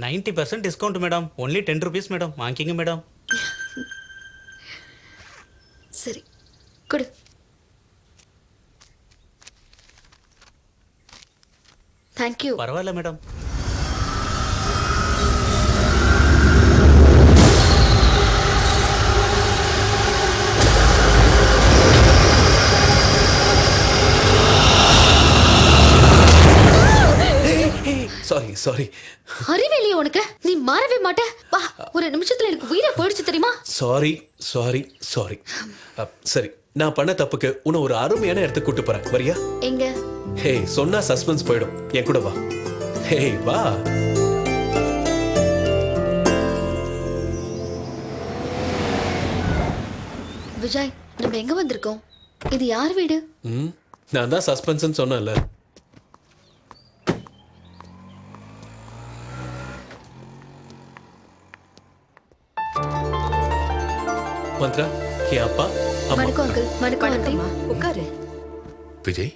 90% discount madam. Only 10 rupees madam, வாங்கிங்க மேடம். சரி கொடு. தேங்க்யூ. பரவாயில்ல மேடம். சாரி. அறிவில்லையே உனக்கு? நீ மாறவே மாட்ட. வா, ஒரு நிமிஷத்துல எனக்கு உயிரை போயிடுச்சு தெரியுமா? சாரி. சரி, நான் பண்ண தப்புக்கு உன்னை ஒரு அருமையான இடத்துக்கு கூட்டு போறேன். வரியா? எங்க? ஹே, சொன்னா சஸ்பென்ஸ் போயிடும். என் கூட வா. ஹே, வா. விஜய், நம்ம எங்க வந்திருக்கோம்? இது யார் வீடு? நான் தான் சஸ்பென்ஸ்னு சொன்னேன்ல. மந்த்ரா, என் அப்பா அம்மா. வணக்கம் அங்கிள். வணக்கம் ஆண்டி. உட்காரு. விஜய்,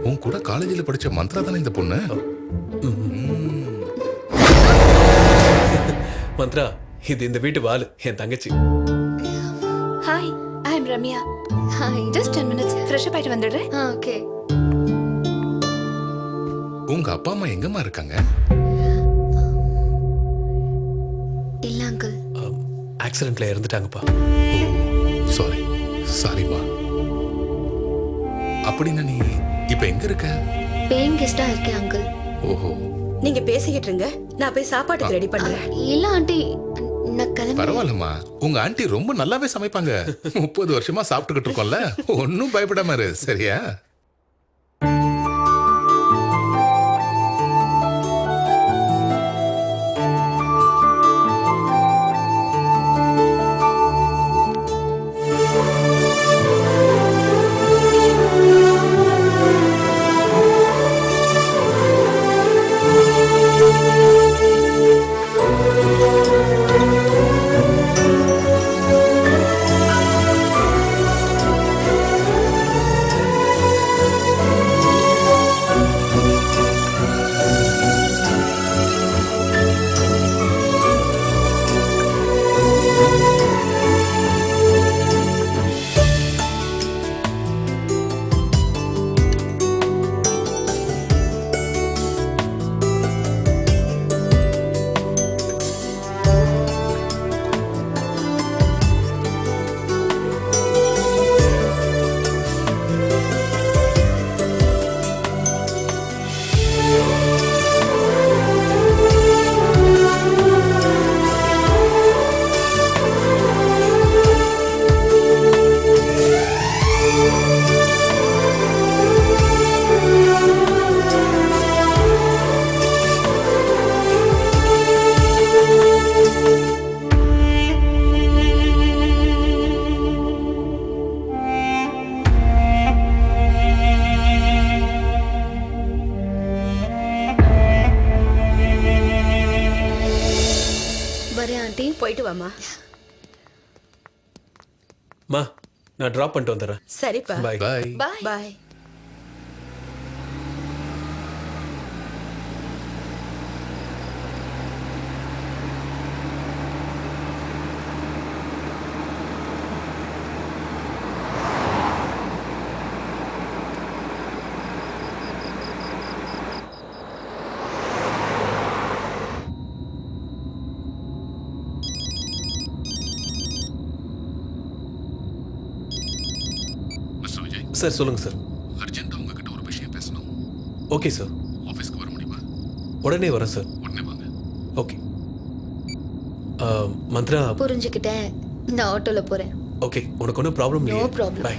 உன் கூட காலேஜில் படிச்ச மந்த்ரா தானே இந்த பொண்ணு? மந்த்ரா, இது இந்த வீட்டு வாலு, என் தங்கச்சி. Hi, I am Ramya. Hi. Just 10 minutes fresh up ஆயிட்டு வந்துடுறேன். ஓகே. உங்க அப்பா அம்மா எங்கம்மா இருக்காங்க? இல்ல அங்கிள். ஆக்சிடென்ட்ல இறந்துட்டாங்கப்பா. சாரிம்மா. அப்படின்னா நீ இப்ப எங்க இருக்க? பேயிங் கெஸ்டா இருக்கேன் அங்கிள். ஓஹோ. நீங்க பேசிக்கிட்டு இருங்க, நான் போய் சாப்பாட்டுக்கு ரெடி பண்றேன். இல்ல ஆண்டி, நான் கிளம்பி. பரவாயில்லம்மா, உங்க ஆண்டி ரொம்ப நல்லாவே சமைப்பாங்க. 30 வருஷமா சாப்பிட்டுக்கிட்டு இருக்கோம்ல, ஒன்னும் பயப்படாம இரு, சரியா? வரேன் ஆண்டி. போயிட்டு வாமா. மா, நான் டிராப் பண்ணிட்டு வந்துடுறேன். சரிப்பா. பாய். பாய். பாய். சார் சொல்லுங்க சார். அர்ஜென்ட்டா உங்ககிட்ட ஒரு விஷயம் பேசணும். Okay sir. ஆஃபீஸ்க்கு வர முடியுமா? உடனே வரேன் சார். உடனே மந்த்ரா புரிஞ்சுக்கிட்டேன். நான் ஆட்டோல போறேன். ஓகே, உனக்கு ஒன்றும் ப்ராப்ளம் No problem. பை.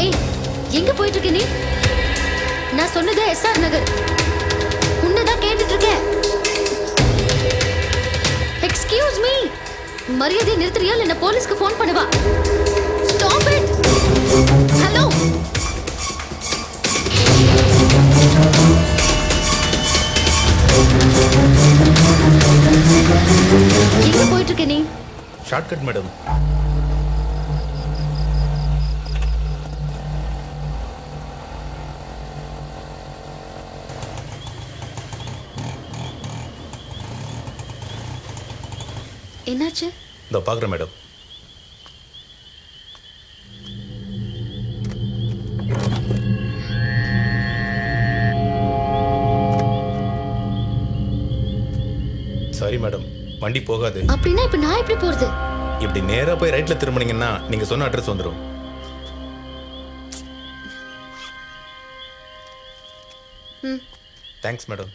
ஏய், எங்க போயிட்டு இருக்க நீ? நான் சொன்னது எஸ்ஆர் நகர். உன்னதான் கேட்டுட்டு இருக்கேன். Excuse me. மரியாதை நிறுத்துறியா இல்ல நான் போலீஸ்க்கு ஃபோன் பண்ணவா? Stop it. ஹலோ. எங்க போயிட்டு இருக்க நீ? Shortcut madam. என்னாச்சு? இதோ பார்க்குறேன் மேடம். சாரி மேடம், வண்டி போகாது. அப்படின்னா இப்ப நான் எப்படி போறது? இப்படி நேரா போய் ரைட்ல திரும்பினீங்கன்னா நீங்க சொன்ன அட்ரஸ் வந்துடும். Thanks madam.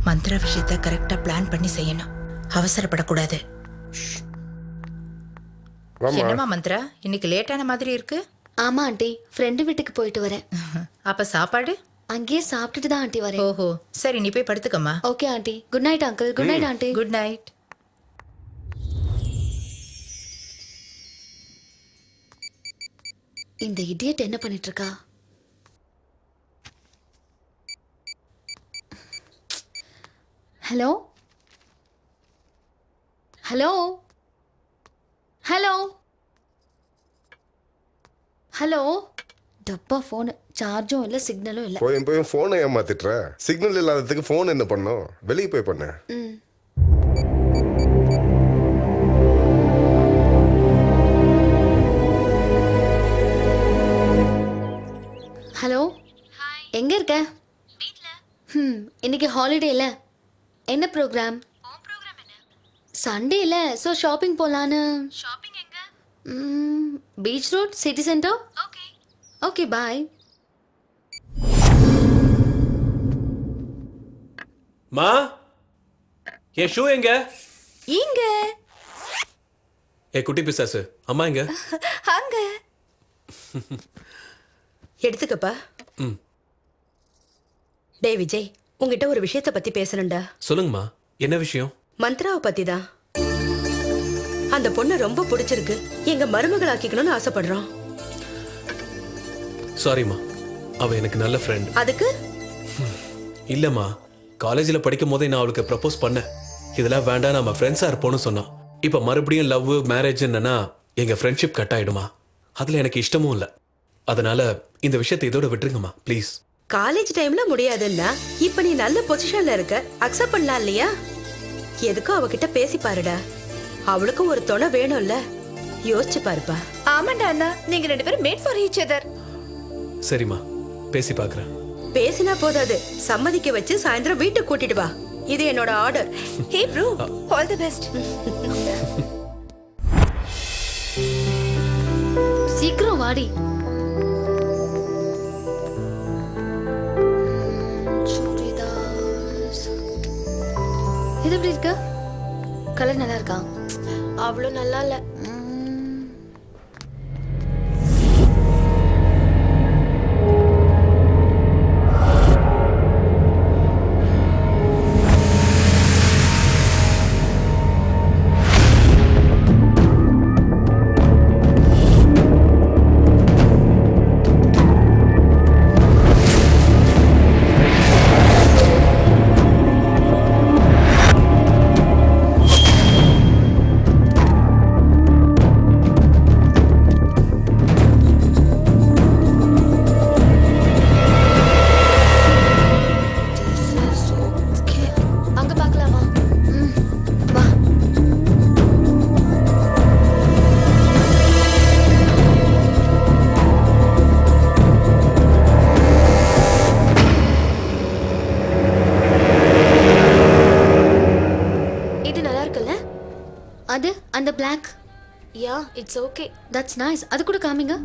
மந்திர விஷயத்தை கரெக்டா பிளான் பண்ணி செய்யணும். அவசரப்படக்கூடாது. என்னம்மா மந்த்ரா, இன்னைக்கு லேட்டான மாதிரி இருக்கு? ஆமா ஆண்டி, ஃப்ரெண்டு வீட்டுக்கு போயிட்டு வரேன். அப்ப சாப்பாடு அங்கேயே சாப்பிட்டுட்டு தான் ஆண்டி வரேன். ஓஹோ, சரி நீ போய் படுத்துக்கம்மா. Okay aunty. Good night uncle. Good night aunty. Good night. இந்த இடியட் என்ன பண்ணிட்டு இருக்கா? Hello hello hello hello. டப்பா ஃபோனு, சார்ஜும் இல்லை, சிக்னலும் இல்லை. போய் ஃபோனை ஏமாத்திட்டுற. சிக்னல் இல்லாததுக்கு ஃபோன் என்ன பண்ணும்? வெளியே போய் பண்ண. ம். ஹலோ, எங்க இருக்க? இன்னைக்கு ஹாலிடே இல்ல. என்ன ப்ரோக்ராம்? சண்டே இல்ல, ஸோ ஷாப்பிங் போலான்னு. Beach road, city centre. Okay bye. மா, என் ஷூ எங்க? இங்க. ஏ குட்டி பிசாசு, அம்மா எங்க? அங்க. எடுத்துக்கப்பா. ம். டேய் விஜய், உங்ககிட்ட ஒரு விஷயத்தை பத்தி பேசணும்டா. சொல்லுங்கம்மா, என்ன விஷயம்? மந்த்ராவை பத்தி தான். அந்த பொண்ணை ரொம்ப பிடிச்சிருக்கு. எங்க மருமகளாக்கிக்கணும்னு ஆசைப்படுறோம். சாரிம்மா, அவ எனக்கு நல்ல ஃப்ரெண்ட். அதுக்கு இல்லம்மா, காலேஜில் படிக்கும் போதே நான் அவளுக்கு ப்ரப்போஸ் பண்ணேன். இதெல்லாம் வேண்டாம், நம்ம ஃப்ரெண்ட்ஸாக இருப்போம்னு சொன்னோம். இப்போ மறுபடியும் லவ் மேரேஜ் என்னன்னா எங்க ஃப்ரெண்ட்ஷிப் கட் ஆயிடுமா? அதுல எனக்கு இஷ்டமும் இல்லை. அதனால இந்த விஷயத்தை இதோட விட்டுருங்கம்மா ப்ளீஸ். காலேஜ் டைம்ல முடியாதுன்னா இப்ப நீ நல்ல பொசிஷன்ல இருக்க, அக்செப்ட் பண்ணலாம் இல்லையா? எதுக்கும் அவகிட்ட பேசி பாருடா. அவளுக்கும் ஒரு துணை வேணும்ல, யோசிச்சு பாருப்பா. ஆமாண்டா அண்ணா, நீங்க ரெண்டு பேரும் மேட் ஃபார் ஈச் அதர். சரிம்மா, பேசி பார்க்குறேன். பேசினா போதாது, சம்மதிக்க வச்சு சாயந்தரம் வீட்டுக்கு கூட்டிட்டு வா. இது என்னோட order. Hey bro, all the best. சீக்கிரம் வாடி. இது எப்படி இருக்கு? கலர் நல்லா இருக்கா? அவ்வளோ நல்லா இல்ல. அந்த Black. Yeah it's okay. That's nice. அது கூட காமிங்க.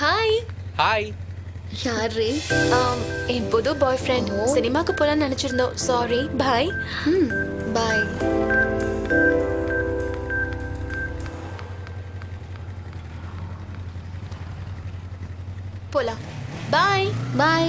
ஹாய். ஹாய். யாரே? என் புது பாய் ஃப்ரெண்ட். சினிமாக்கு போலாம்னு நினைச்சிருந்தோம். சாரி. பை. பை. போலாம். பை. பை.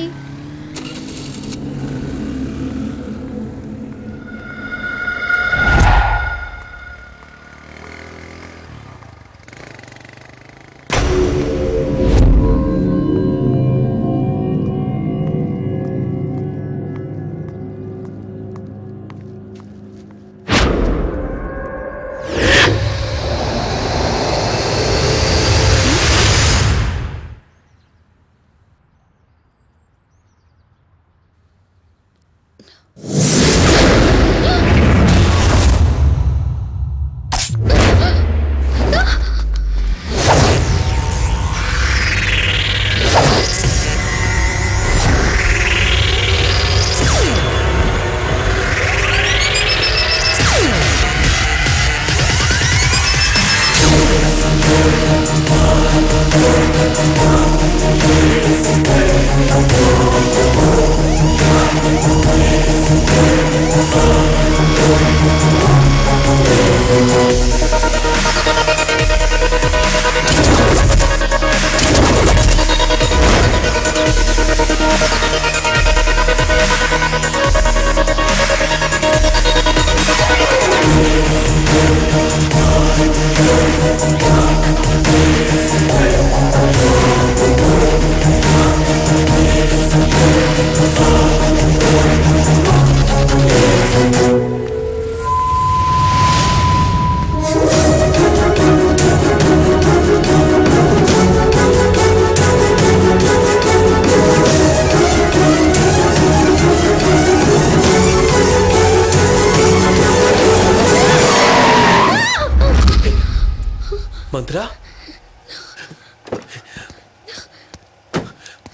மந்த்ரா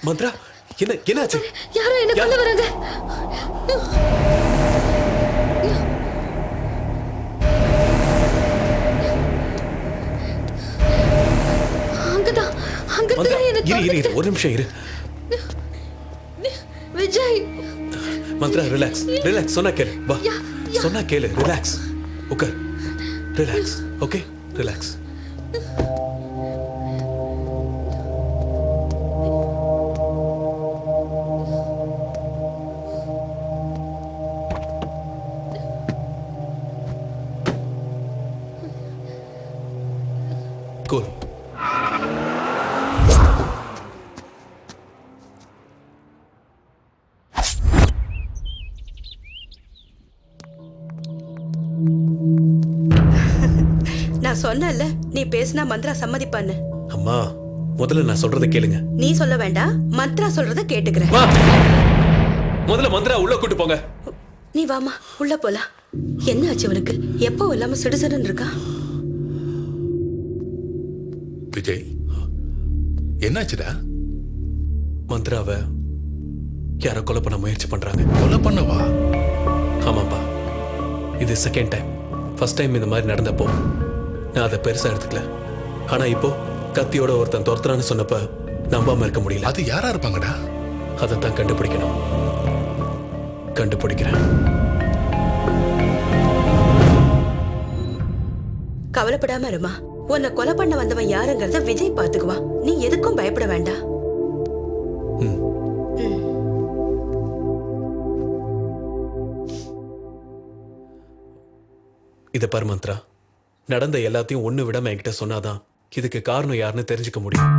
மந்த்ரா என்ன என்னாச்சு? யாரோ என்ன கொல்ல வராங்க. அங்கதான் அங்க மந்த்ரா என்ன இரு ஒரு நிமிஷம் இரு. விஜய். மந்த்ரா ரிலாக்ஸ் ரிலாக்ஸ் சொன்னா கேளு. வா சொன்னா கேளு. ரிலாக்ஸ் உட்கார். Relax okay relax. Cool. நான் சொன்னேன்ல நீ பேசினா மந்த்ரா சம்மதிப்பான்னு. அம்மா முதல்ல நான் சொல்றத கேளுங்க. நீ சொல்ல வேண்டாம், மந்த்ரா சொல்றத கேட்டுக்கிறேன். வா முதல்ல மந்த்ரா உள்ள கூட்டு போங்க. நீ வாமா உள்ள போலாம். என்ன ஆச்சு அவனுக்கு? எப்போ இல்லாம சிடுசடுன்னு இருக்கா? விஜய் என்னாச்சுடா? மந்த்ராவை யாரோ கொலை பண்ண முயற்சி பண்றாங்க. கொலை பண்ணவா? ஆமாப்பா, இது செகண்ட் டைம். ஃபர்ஸ்ட் டைம் இந்த மாதிரி நடந்தப்போ நான் அதை பெருசா எடுத்துக்கல. ஆனா இப்போ கத்தியோட ஒருத்தன் துரத்துறான்னு சொன்னப்ப நம்பாம இருக்க முடியல. அது யாரா இருப்பாங்கடா? அதை தான் கண்டுபிடிக்கணும். கண்டுபிடிக்கிறேன். கவலைப்படாம இருமா. உன்னை கொலை பண்ண வந்தவன் யாருங்கிறத விஜய் பாத்துக்குவான். நீ எதுக்கும் பயப்பட வேண்டாம். இதை பாரு மந்த்ரா, நடந்த எல்லாத்தையும் ஒண்ணு விடாம என்கிட்ட சொன்னாதான் இதுக்கு காரணம் யாருன்னு தெரிஞ்சுக்க முடியும்.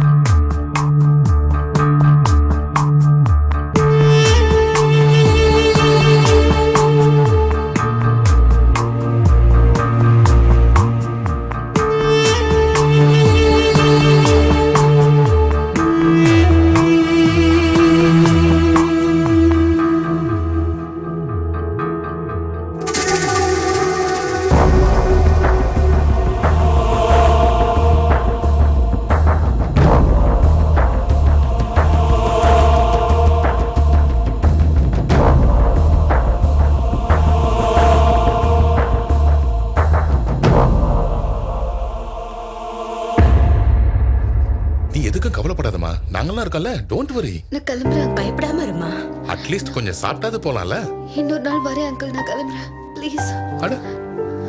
கவலைப்படாதமா, நாங்கெல்லாம் இருக்கோம்ல. Don't worry. நான் கிளம்புறேன். பயப்படாம இருமா. அட்லீஸ்ட் கொஞ்சம் சாப்பிட்டாது போலாம்ல. இன்னொரு நாள் வரேன் அங்கிள். நான் கிளம்புறேன் ப்ளீஸ். அட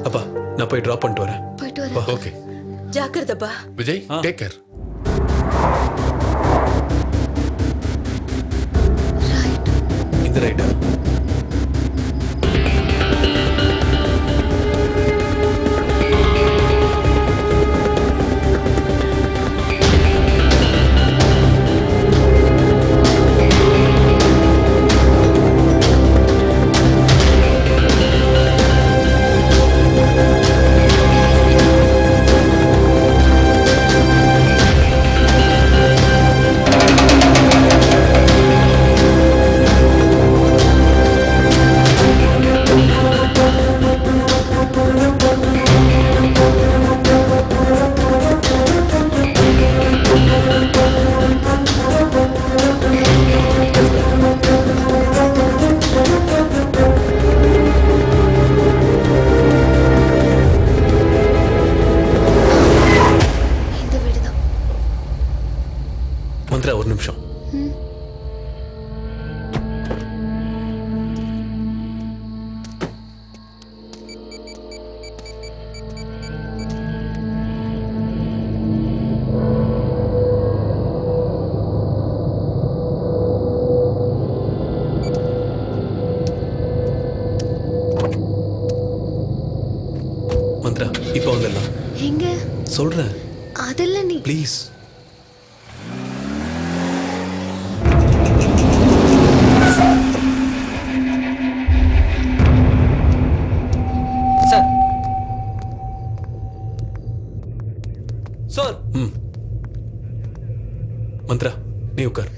அப்பா, நான் போய் டிராப் பண்ணிட்டு வரேன். போயிட்டு வரேன். ஓகே ஜாக்கிரதப்பா. Vijay, take care. இந்த ரைட்டா? மந்த்ரா, ஒரு நிமிஷம். மந்த்ரா, இப்போ வந்துடலாம். எங்க சொல்றேன். அதெல்லாம் நீ ப்ளீஸ். Sir sir. மந்த்ரா, நீ உட்கார்.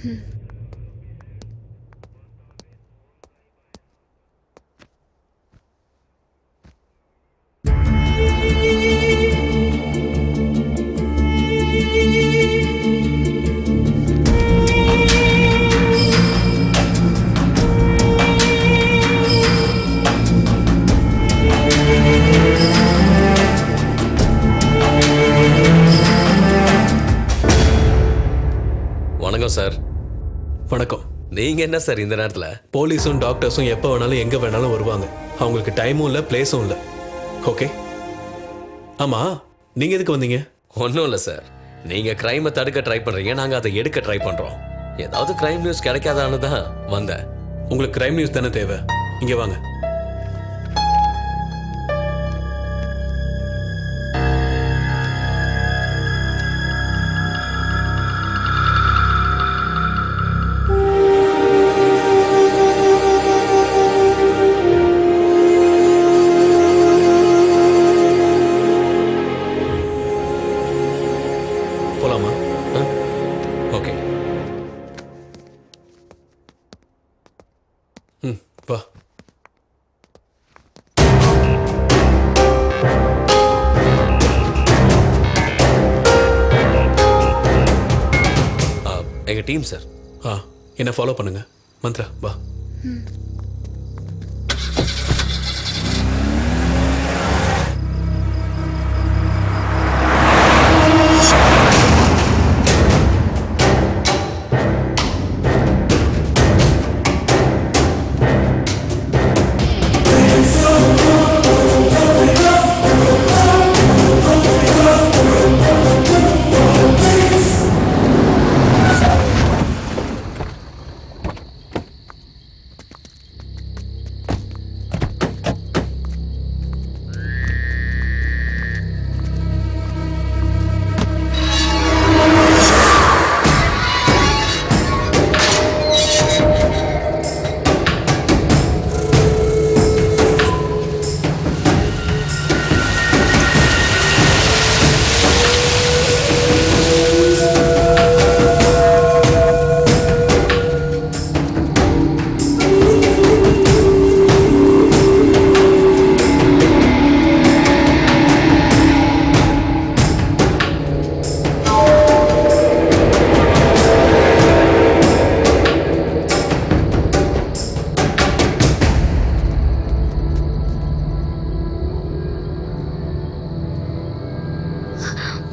வணக்கம் சார். வணக்கம். நீங்க என்ன சார் இந்த நேரத்துல? போலீஸும் டாக்டர்ஸும் எப்போ வேணாலும் எங்க வேணாலும் வருவாங்க. அவங்களுக்கு டைமும் இல்லை, பிளேஸும் இல்லை. ஓகே. ஆமா, நீங்க எதுக்கு வந்தீங்க? ஒன்றும் இல்லை சார். நீங்க கிரைமை தடுக்க ட்ரை பண்றீங்க, நாங்க அதை எடுக்க ட்ரை பண்றோம். ஏதாவது கிரைம் நியூஸ் கிடைக்காதான்னு தான் வந்தேன். உங்களுக்கு கிரைம் நியூஸ் தானே தேவை. இங்க வாங்க. போலாமா? ஓகே. வா. எங்க டீம் சார். என்ன ஃபாலோ பண்ணுங்க. மந்த்ரா, வா.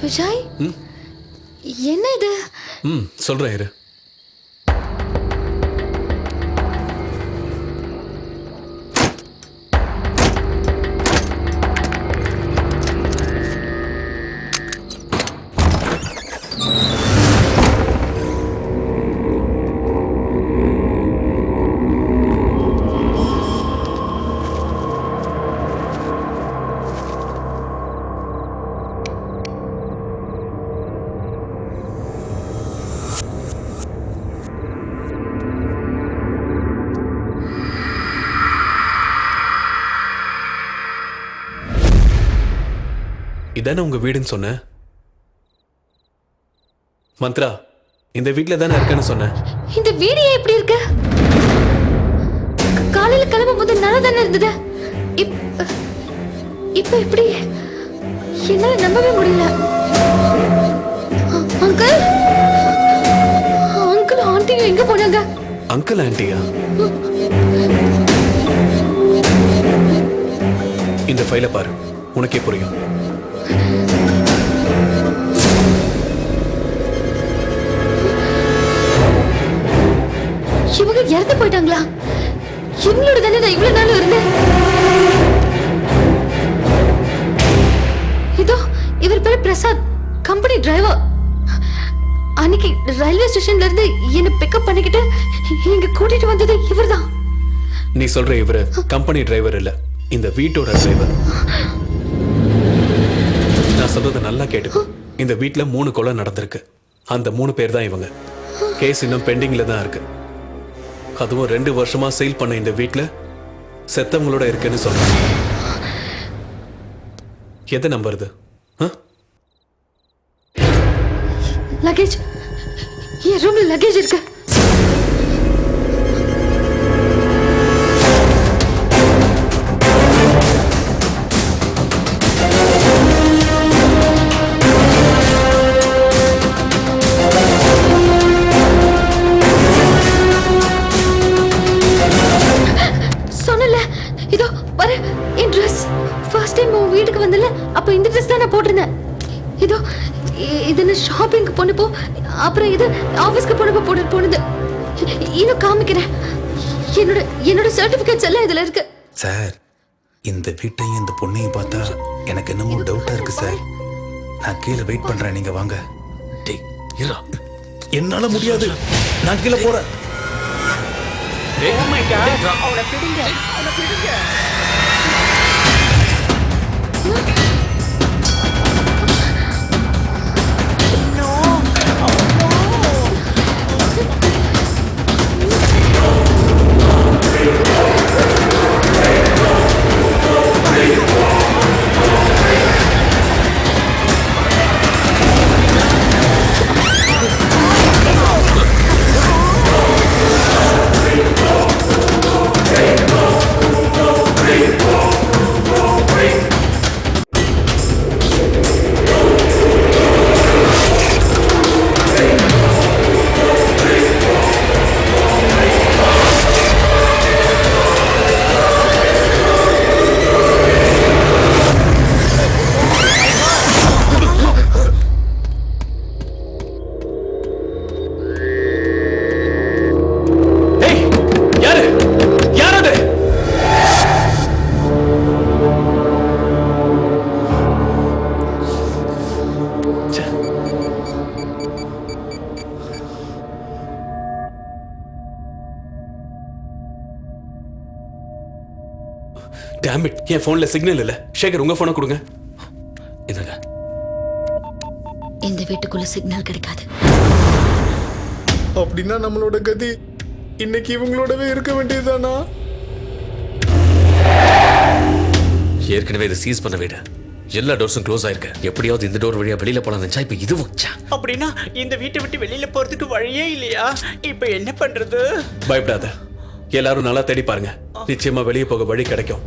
விஜய் என்ன இது? சொல்றேன் இரு. இதானே உங்க வீடுன்னு சொன்ன? மந்த்ரா, இந்த வீட்ல தானே இருக்கேன்னு சொன்னேன். இந்த வீடு ஏன் இப்படி இருக்கு? காலையில கிளம்பும் போது நல்லா தானே இருந்தது. இப்ப இப்படி என்னால நம்பவே முடியல. அங்கிள் அங்கிள் ஆண்டி எங்க போனாங்க? அங்கிள் ஆண்டியா? இந்த ஃபைலை பாரு, உனக்கே புரியும். இவங்க இறந்து போயிட்டாங்களா? இவங்களோட தானே நான் இவ்வளவு நாள் இருந்தேன். இதோ இவர் பேர் பிரசாத், கம்பெனி டிரைவர். அன்னைக்கு ரயில்வே ஸ்டேஷன்ல இருந்து என்ன பிக்கப் பண்ணிக்கிட்டு இங்க கூட்டிட்டு வந்தது இவர்தான். நீ சொல்ற இவரு கம்பெனி டிரைவர் இல்ல, இந்த வீட்டோட டிரைவர். நான் சொல்றத நல்லா கேட்டுக்கோ. இந்த வீட்ல 3 கொலை நடந்திருக்கு. அந்த 3 பேர் தான் இவங்க. கேஸ் இன்னும் பெண்டிங்ல தான் இருக்கு. அதுவும் 2 வருஷமா சேல் பண்ண இந்த வீட்ல செத்தவங்களோட இருக்குன்னு சொல்றேன். எதை நம்புறது? லக்கேஜ், என் ரூம்ல லக்கேஜ் இருக்கு. அப்ப இந்த ட்ரெஸ் தான் நான் போட்டிருந்தேன். இதோ இது நான் ஷாப்பிங்க்கு போனப்போ, அப்புறம் இது ஆபீஸ்க்கு போனப்போ போனது. இன்னும் காமிக்கிறேன். என்னோட சர்டிபிகேட்ஸ் எல்லாம் இதுல இருக்கு. சார், இந்த வீட்டையும் இந்த பொண்ணையும் பார்த்தா எனக்கு என்னமோ டவுட்டா இருக்கு சார். நான் கீழே வெயிட் பண்றேன், நீங்க வாங்க. டேய் இருடா. என்னால முடியாது, நான் கீழே போறேன். Oh my God. அவனை பிடிங்க. Damn it, என் போன்ல சிக்னல் இல்ல. சேகர், உங்க போனை கொடுங்க. இதுங்க. இந்த வீட்டுக்குள்ள சிக்னல் கிடைக்காது. அப்படின்னா நம்மளோட கதி இன்னைக்கு இவங்களோடவே இருக்க வேண்டியதுதானா? ஏற்கனவே இதை சீஸ் பண்ண வீடு. எல்லா டோர்ஸும் க்ளோஸ் ஆயிருக்கு. எப்படியாவது இந்த டோர் வழியா வெளியில போலாம் நினைச்சா இப்ப இதுவும். அப்படின்னா இந்த வீட்டை விட்டு வெளியில போறதுக்கு வழியே இல்லையா? இப்ப என்ன பண்றது? பயப்படாத, எல்லாரும் நல்லா தேடி பாருங்க. நிச்சயமா வெளியே போக வழி கிடைக்கும்.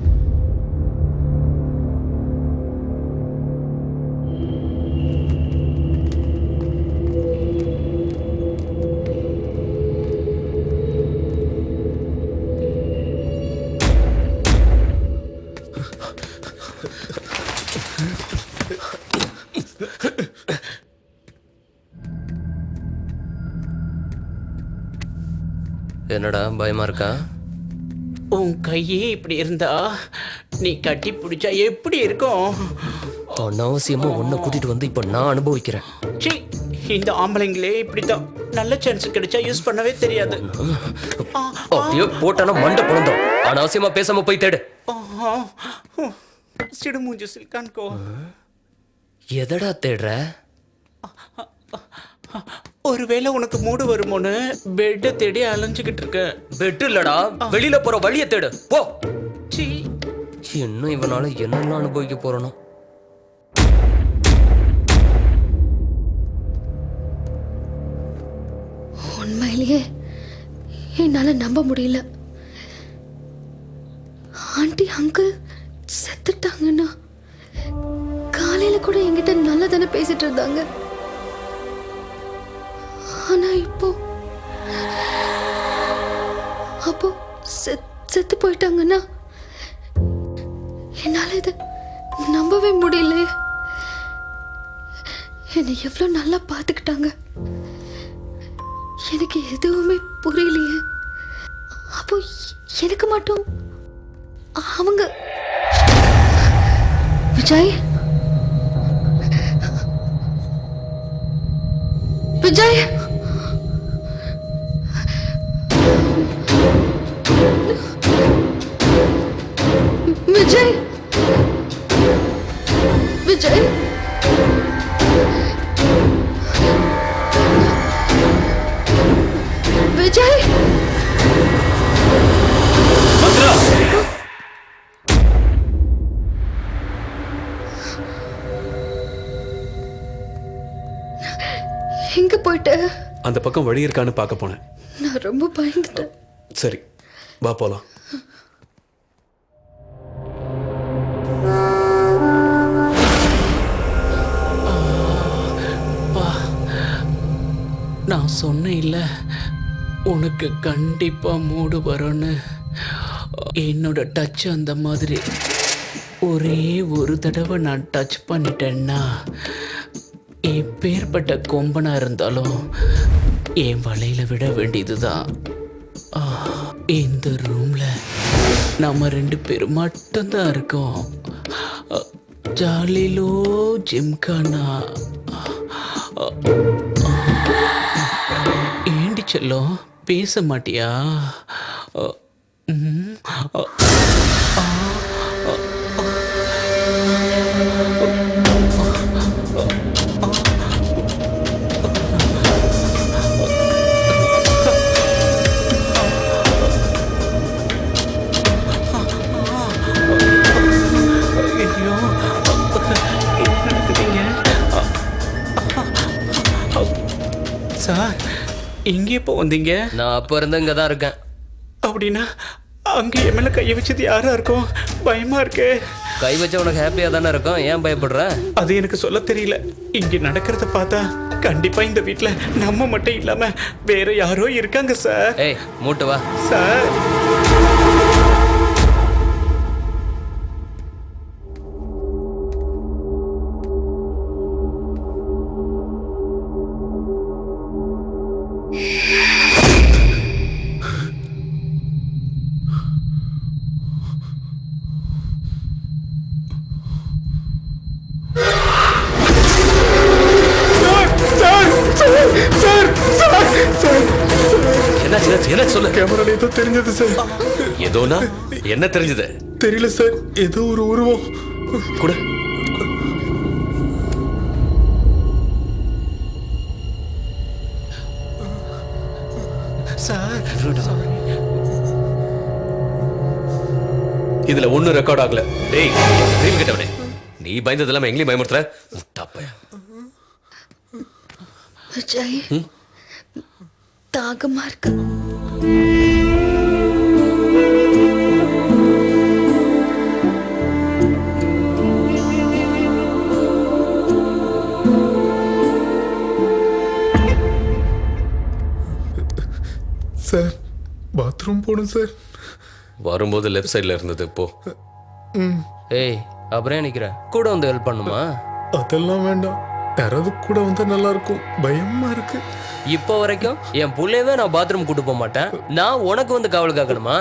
என்னடா பயமா இருக்கா? உன் கையே இப்படி இருந்தா நீ கட்டி பிடிச்சா எப்படி இருக்கும்? அனாவசியமா உன்னை கூட்டிட்டு வந்து இப்ப நான் அனுபவிக்கிறேன். சீ, இந்த ஆம்பளைங்களே இப்படித்தான். நல்ல சான்ஸ் கிடைச்சா யூஸ் பண்ணவே தெரியாது. அப்படியே போட்டானா மண்டை பொழந்தோம். அனாவசியமா பேசாம போய் தேடு. சிடுமூஞ்சி சில்கான்கோ. எதடா தேடுற? ஒருவேளை உனக்கு மூடு வருமோன்னு பெட்டை தேடி அலைஞ்சுக்கிட்டு இருக்க. பெட் இல்லடா, வெளியில போற வழியை தேடு போ. சீ, இன்னும் இவனால என்னெல்லாம் அனுபவிக்க போறனோ. உண்மையிலேயே என்னால நம்ப முடியல. ஆண்டி அங்கிள் செத்துட்டாங்கன்னா காலையில கூட என்கிட்ட நல்லா தானே பேசிட்டு இருந்தாங்க. ஆனா இப்போ அப்போ செத்து போயிட்டாங்கன்னா என்னால இதை நம்பவே முடியல. என்னை எவ்வளவு நல்லா பார்த்துக்கிட்டாங்க. எனக்கு எதுவுமே புரியலையே. அப்போ எனக்கு மட்டும் அவங்க விஜய் விஜய் விஜய் விஜய் விஜய் எங்க போயிட்ட? அந்த பக்கம் வழி இருக்கான்னு பார்க்க போனேன். நான் ரொம்ப பயந்துட்டேன். சரி வா போலாம். நான் சொன்னேன் இல்ல உனக்கு கண்டிப்பா மூடு வரும்னு. என்னோட டச் அந்த மாதிரி. ஒரே ஒரு தடவை நான் டச் பண்ணிட்டேன்னா எப்பேற்பட்ட கொம்பனா இருந்தாலும் என் வலையில விட வேண்டியதுதான். இந்த ரூம்ல நம்ம 2 பேரும் மட்டும்தான் இருக்கோம். ஜாலிலோ ஜிம்கானா. ஏண்டி செல்லம் பேச மாட்டியா? ஐயோ, என்ன நடக்குதுங்க? சார், இங்கே எப்போ வந்தீங்க? நான் அப்ப இருந்து இங்க தான் இருக்கேன். அப்படின்னா அங்கே என் மேல கையை வச்சது யாரா இருக்கும்? பயமா இருக்கு. கை வச்ச உனக்கு ஹாப்பியா தானே இருக்கும், ஏன் பயப்படுற? அது எனக்கு சொல்ல தெரியல. இங்க நடக்கிறத பார்த்தா கண்டிப்பா இந்த வீட்ல நம்ம மட்டும் இல்லாம வேற யாரோ இருக்காங்க சார். ஏய் மூட்டு வா சார். என்ன சொல்லு. கேமரால ஏதோ தெரிஞ்சது சார். ஏதோனா என்ன தெரிஞ்சது? தெரியல சார், ஏதோ ஒரு உருவம் கூட. சார், இதுல ஒண்ணும் ரெக்கார்ட் ஆகல. டேய் ட்ரீம் கிட்டவனே, நீ பயந்ததெல்லாம் எங்களையும் பயமுறுத்துற. முட்டாப்பையா. விஜய் தாகமா இருக்கு. சார் பாத்ரூம் போகணும் சார். வரும்போது லெஃப்ட் சைடுல இருந்தது போ. ஏய் அப்புறம் நிக்கிற கூட வந்து ஹெல்ப் பண்ணுமா? அதெல்லாம் வேண்டாம். யாராவது கூட வந்தா நல்லா இருக்கும், பயமா இருக்கு. இப்போ வரைக்கும் என் புள்ளையவே நான் பாத்ரூம் கூட்டு போக மாட்டேன். நான் உனக்கு வந்து காவல் காக்கணுமா?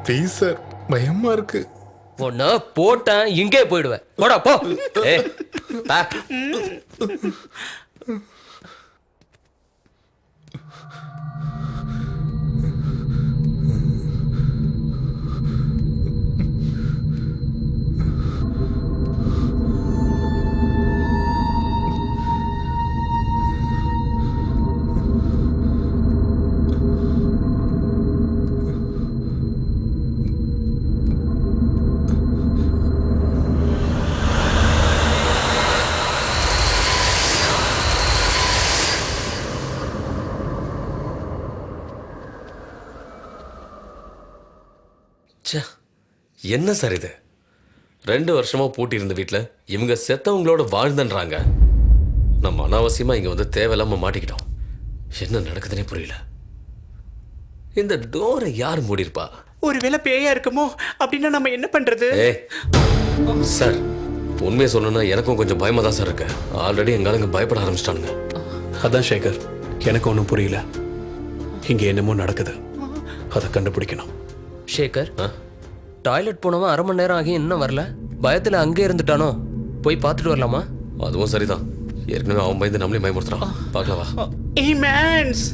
ப்ளீஸ் சார், பயமா இருக்கு. ஒன்னு போட்டேன் இங்கே போயிடுவேன். போடா போ. ஏய், பா. என்ன சார் இது? 2 வருஷமா பூட்டி இருந்த வீட்டில் இவங்க செத்தவங்களோட வாழ்ந்தன்றாங்க. நம்ம அனாவசியமா இங்க வந்து தேவையில்லாம மாட்டிக்கிட்டோம். என்ன நடக்குதுன்னே புரியல. இந்த டோரை யார் மூடிருப்பா? ஒருவேளை பேயா இருக்குமோ அப்படின்னா நம்ம என்ன பண்றது? சார், உண்மையை சொல்லணும்னா எனக்கும் கொஞ்சம் பயமா தான் சார் இருக்கு. ஆல்ரெடி எங்க ஆளுங்க பயப்பட ஆரம்பிச்சிட்டானுங்க. அதான் சேகர், எனக்கு ஒன்றும் புரியல. இங்க என்னமோ நடக்குது, அதை கண்டுபிடிக்கணும். சேகர், டாய்லெட் போனவன் 1/2 மணி நேரம் ஆகி இன்னும் வரல. பயத்துல அங்கே இருந்துட்டானோ? போய் பார்த்துட்டு வரலாமா? அதுவும் சரிதான். ஏற்கனவே அவன் பயந்து நம்மளே பயமுறுத்துறான். பார்க்கலவா? ஈமேன்ஸ்.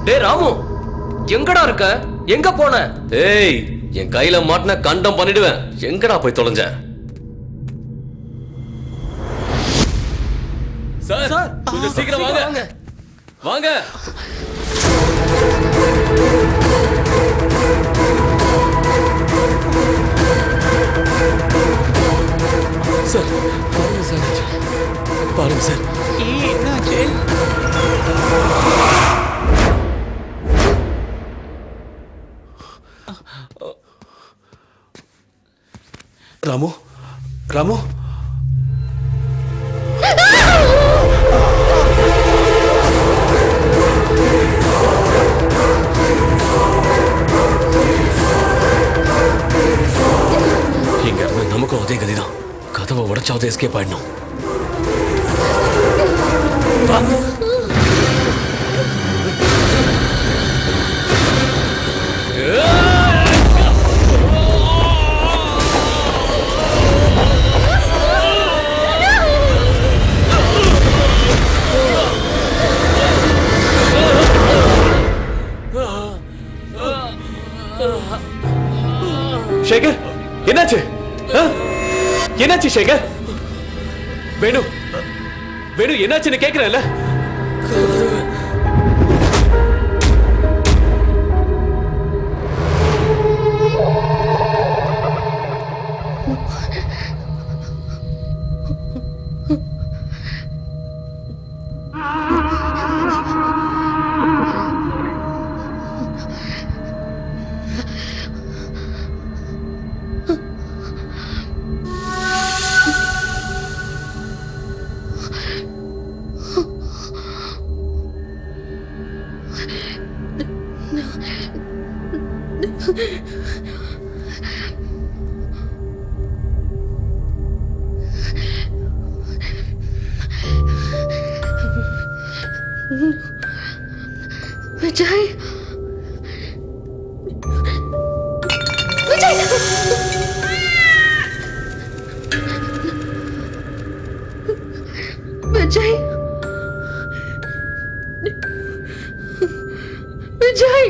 டேய் ராமு, எங்கடா இருக்க? எங்க போன? ஏய், என் கையில மாட்டின கண்டம் பண்ணிடுவேன். எங்கடா போய் தொலைஞ்ச? சார், கொஞ்சம் சீக்கிரம் வாங்க. வாங்க. சார், பாருங்க சார். பாருங்க சார். என்னாச்சு? ராமு, ராமு, இங்க இருந்து நமக்கும் அதே கதிதான். கதவை உடைச்சாவது எஸ்கேப் ஆயிடணும். சேகர், என்னாச்சு? என்னாச்சு சேகர்? வேணு, வேணு, என்னாச்சுன்னு கேக்குறேன்ல? விஜய், விஜய், விஜய், விஜய்.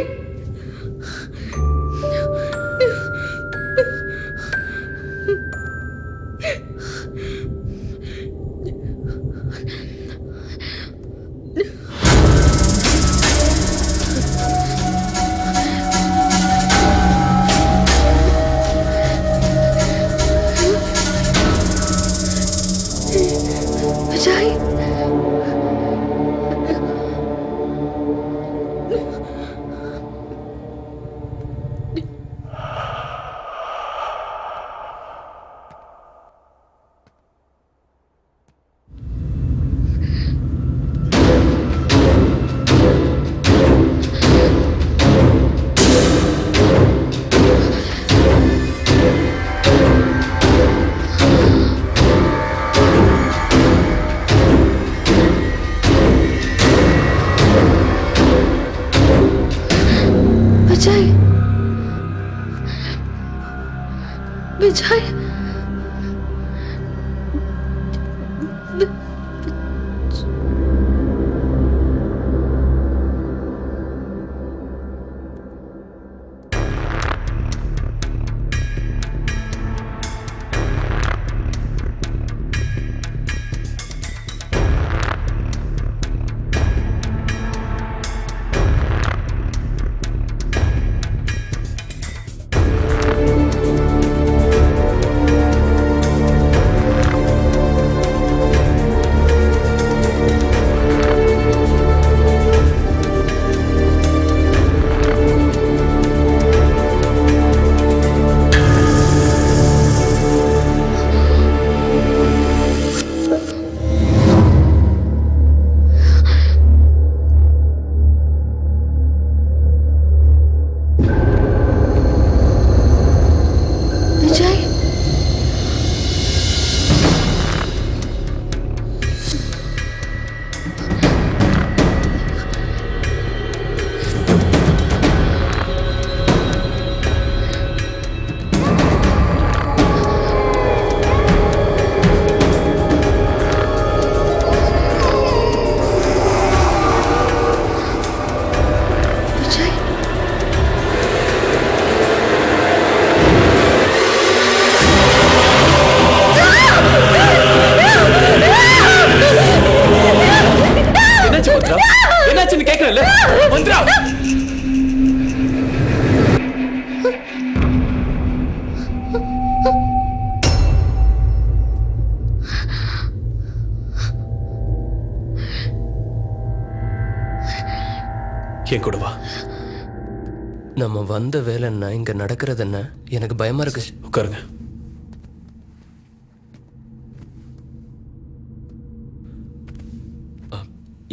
விஜய், விஜய் விஜய் விஜய் என்னாச்சு மந்த்ரா? என்னாச்சுன்னு கேட்கறேன்ல மந்த்ரா. என் கூட வா. நம்ம வந்த வேலை என்ன, இங்க நடக்கிறது என்ன? எனக்கு பயமா இருக்கு. உட்காருங்க.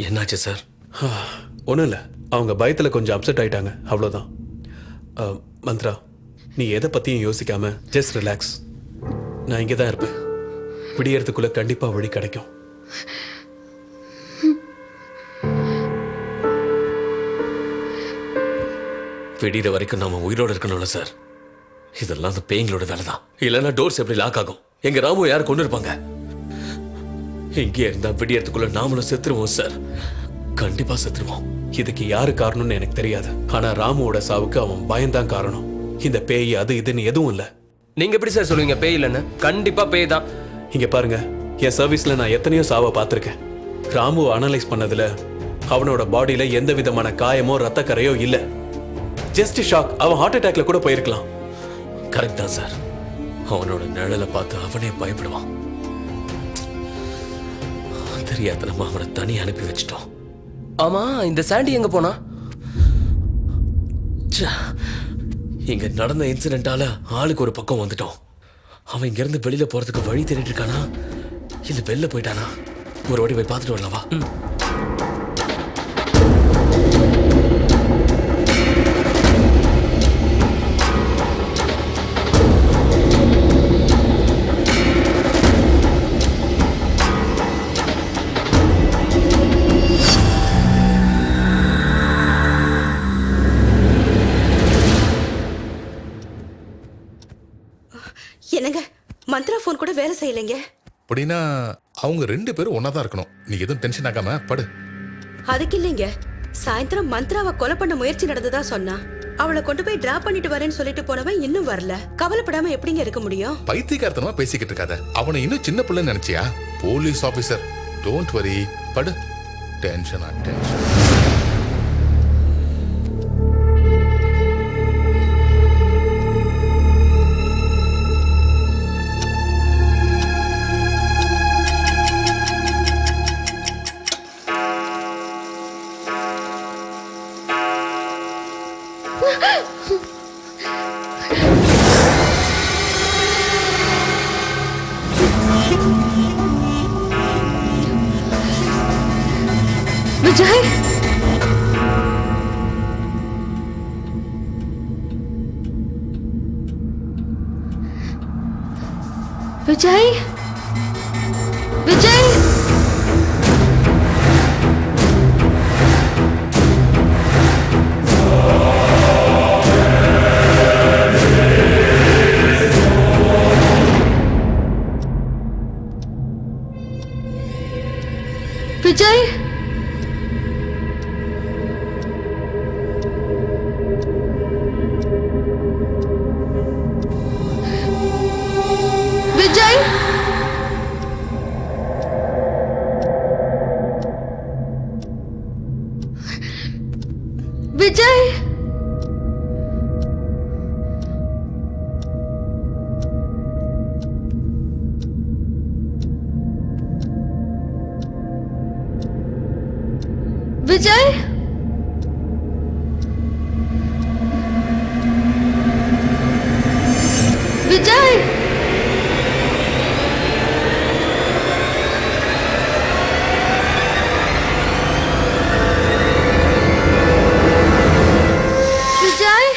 என்னாச்சு சார்? ஒன்றும் இல்லை, அவங்க பயத்தில் கொஞ்சம் அப்செட் ஆயிட்டாங்க, அவ்வளோதான். மந்த்ரா, நீ எதை பற்றியும் யோசிக்காம ஜஸ்ட் ரிலாக்ஸ். நான் இங்கே தான் இருப்பேன். விடியறதுக்குள்ளே கண்டிப்பாக வழி கிடைக்கும். விடிகிற வரைக்கும் நாம உயிரோடு இருக்கணும்ல சார். இதெல்லாம் அந்த பேய்களோட வேலை தான். இல்லைன்னா டோர்ஸ் எப்படி லாக் ஆகும்? எங்க ராமு யார் கொண்டு இருப்பாங்க? இங்கே இருந்தா விடியறதுக்குள்ள நாமளும் செத்துருவோம் சார். கண்டிப்பா செத்துருவோம். இதுக்கு யாரு காரணம்னு எனக்கு தெரியாது. ஆனா ராமுவோட சாவுக்கு அவன் பயம்தான் காரணம். இந்த பேய் அது இதுன்னு எதுவும் இல்லை. நீங்க எப்படி சார் சொல்லுவீங்க பேய் இல்லைன்னு? கண்டிப்பா பேய் தான். இங்க பாருங்க, என் சர்வீஸ்ல நான் எத்தனையோ சாவை பார்த்துருக்கேன். ராமுவை அனலைஸ் பண்ணதுல அவனோட பாடியில எந்த விதமான காயமோ ரத்த கரையோ இல்ல. Just shock. அவன் ஹார்ட் அட்டாக்ல கூட போயிருக்கலாம். கரெக்ட் தான் சார். அவனோட நிழலை பார்த்து அவனே பயப்படுவான். தெரியாதனமா அவனை தனி அனுப்பி வச்சிட்டோம். ஆமா, இந்த சாண்டி எங்க போனா? இங்க நடந்த இன்சிடென்ட்டால ஆளுக்கு ஒரு பக்கம் வந்துட்டோம். அவன் இங்க இருந்து வெளியில போறதுக்கு வழி தேடிட்டு இருக்கானா இல்ல வெளில போயிட்டானா? ஒரு வாட்டி போய் பார்த்துட்டு வரலாவா? என்னங்க, மந்த்ரா போன் கூட வேலை செய்யலைங்க. அப்படின்னா அவங்க 2 பேரும் ஒன்னா தான் இருக்கணும். நீ எதுவும் டென்ஷன் ஆகாம படு. அதுக்கு இல்லைங்க, சாயந்தரம் மந்த்ராவை கொலை பண்ண முயற்சி நடந்ததா சொன்னா. அவளை கொண்டு போய் டிராப் பண்ணிட்டு வரேன்னு சொல்லிட்டு போனவன் இன்னும் வரல. கவலைப்படாம எப்படிங்க இருக்க முடியும்? பைத்தியக்காரத்தனமா பேசிக்கிட்டு இருக்காத. அவனை இன்னும் சின்ன பிள்ளைன்னு நினைச்சியா? Police officer. டோன்ட் வரி, படு. Tension tension. விஜய், விஜய், விஜய். விஜய் விஜய் விஜய் விஜய் விஜய் விஜய்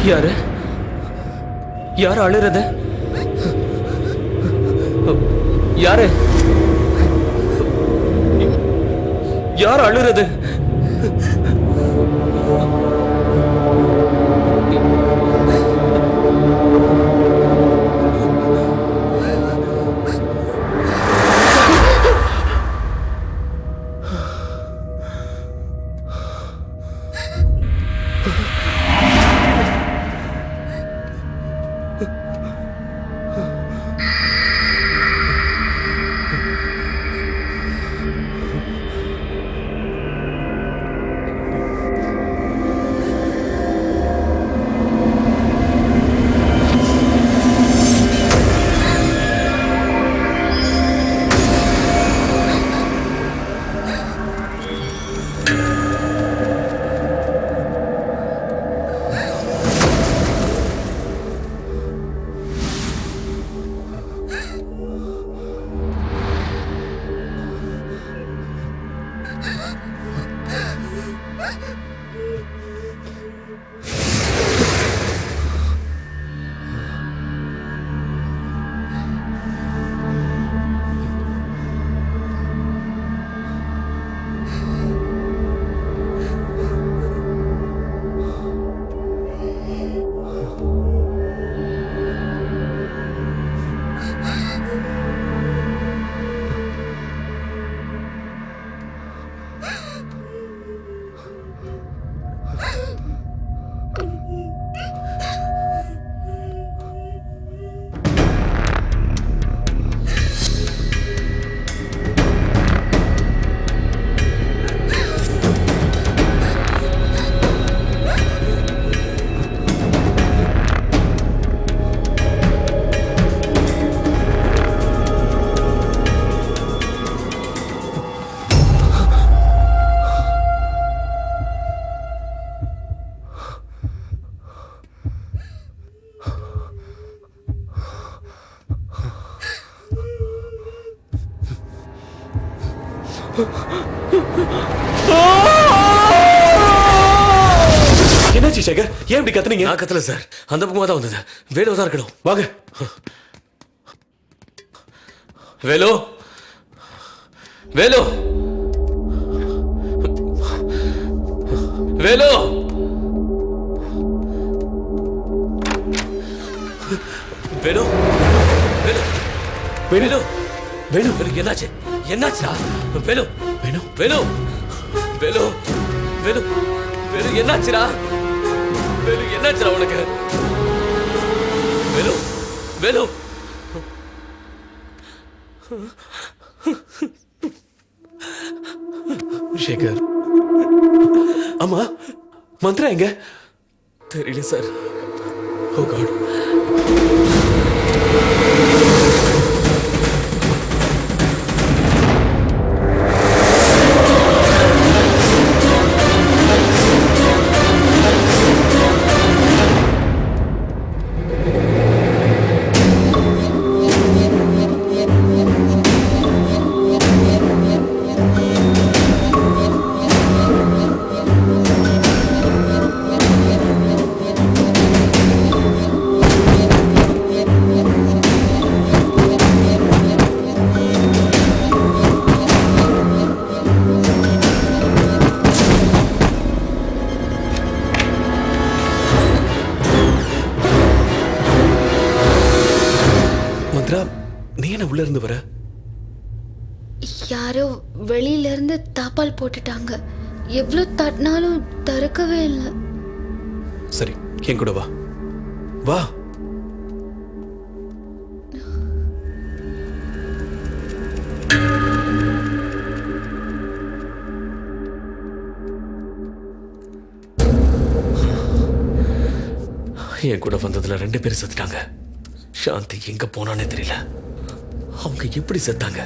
யாரு யார் அழுறது? யாரு யார் அழுறது? என்னாச்சு சேகர்? ஏன் இப்படி கத்துனீங்க? நான் கத்தல சார், அந்த பக்கமா தான் வந்தது. வேலு தான் இருக்கணும். வாங்க. வேலு வேலு வேலு வேலு வேலு வேலு வேலு வேலு என்னாச்சு? என்னாச்சா? வேலு வேலு வேலு வேலு வேலு வேலு என்னாச்சுடா? வேலு என்னாச்சுடா உனக்கு? வேலு வேலு சேகர், அம்மா மந்த்ரா எங்க? தெரியல சார். ஓ காட். நீ என்ன உள்ள இருந்து வர? யாரோ வெளியில இருந்து தாப்பால் போட்டுட்டாங்க. எவ்வளவு தட்டினாலும் திறக்கவே இல்லை. சரி, என் கூட வா. வா. என் கூட வந்ததுல 2 பேர் செத்துட்டாங்க. சாந்தி எங்க போனானே தெரியல. அவங்க எப்படி செத்தாங்க?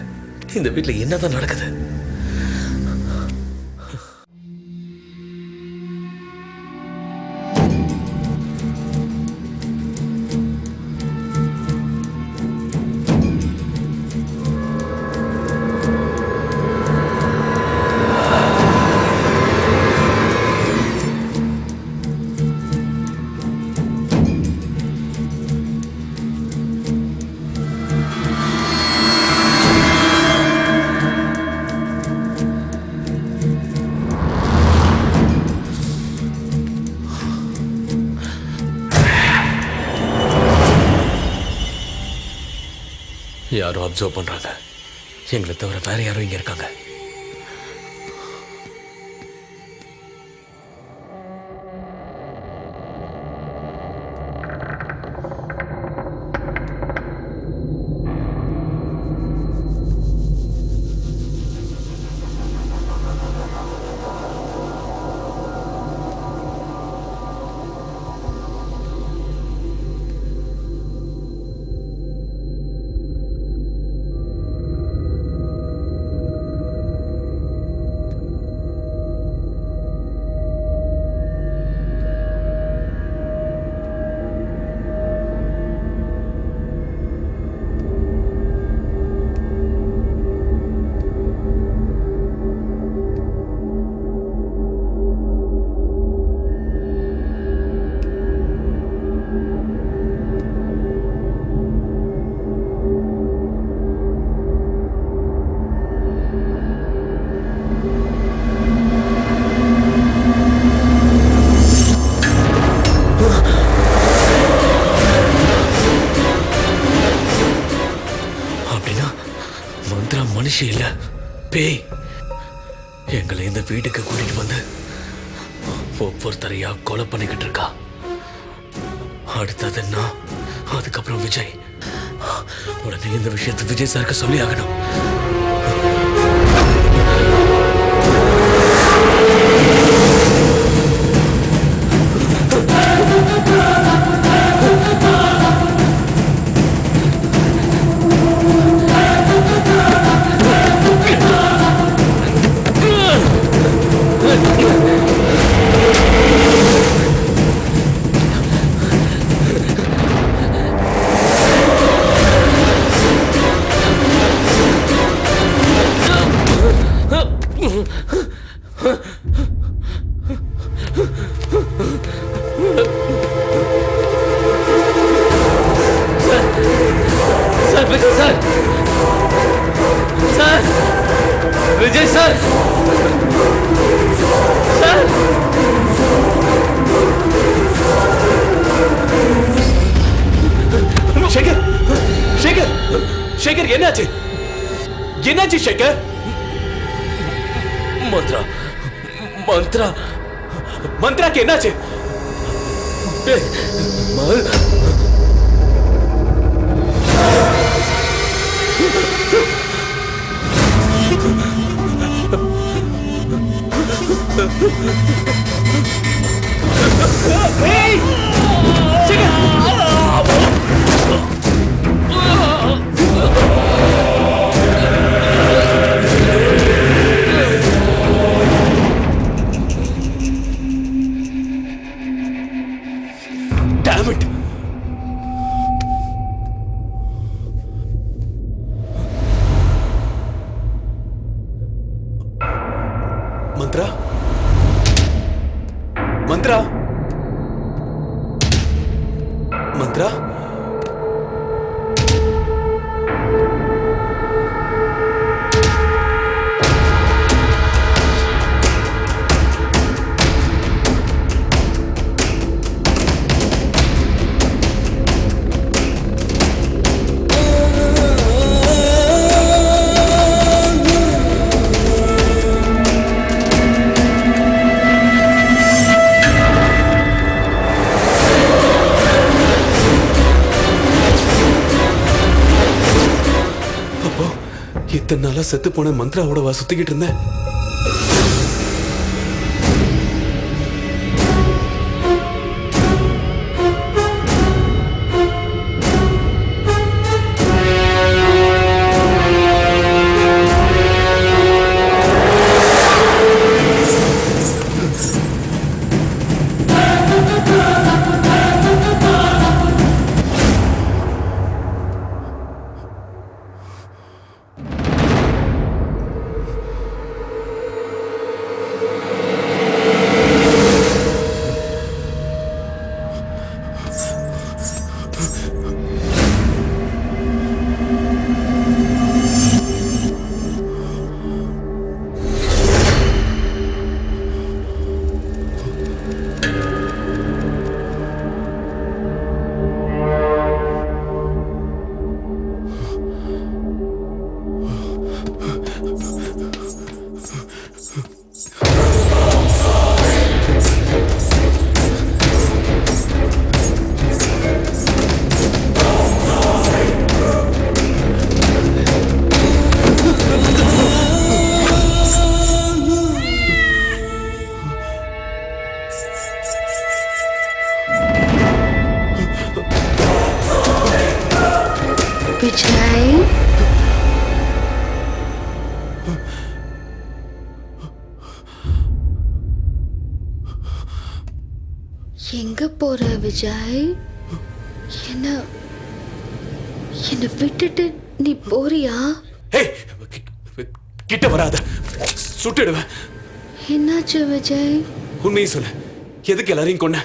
இந்த வீட்ல என்னதான் நடக்குது? யாரும் அப்சர்வ் பண்றாங்க. எங்களை தவிர வேற யாரும் இங்க இருக்காங்க. மனுஷி இல்ல, பேய். எங்களை இந்த வீட்டுக்கு கூட்டிட்டு வந்து ஒவ்வொருத்தரையா கொலை பண்ணிக்கிட்டு இருக்கா. அடுத்தது நான், அதுக்கப்புறம் விஜய். உடனே இந்த விஷயத்தை விஜய் சாருக்கு சொல்லி ஆகணும். विजय सर, सर, शेखर, शेखर, शेखर என்னாச்சு? என்னாச்சு शेखर? मंत्रा, मंत्रा மந்த்ராக்கு என்னாச்சு? டேய், damn it. மந்த்ரா, மந்த்ரா, மந்த்ரா. இத்தனை நாளா செத்து போன மந்த்ராவோட சுத்திக்கிட்டு இருந்தேன். விஜய், எங்க போற விஜய்? என்ன விட்டுட்டு நீ போறியா? ஏய், கிட்ட வராத, சுட்டுடுவேன். என்னாச்சு விஜய்? உண்மையை சொல்லு, எதுக்கு எல்லாரையும் கொன்ன?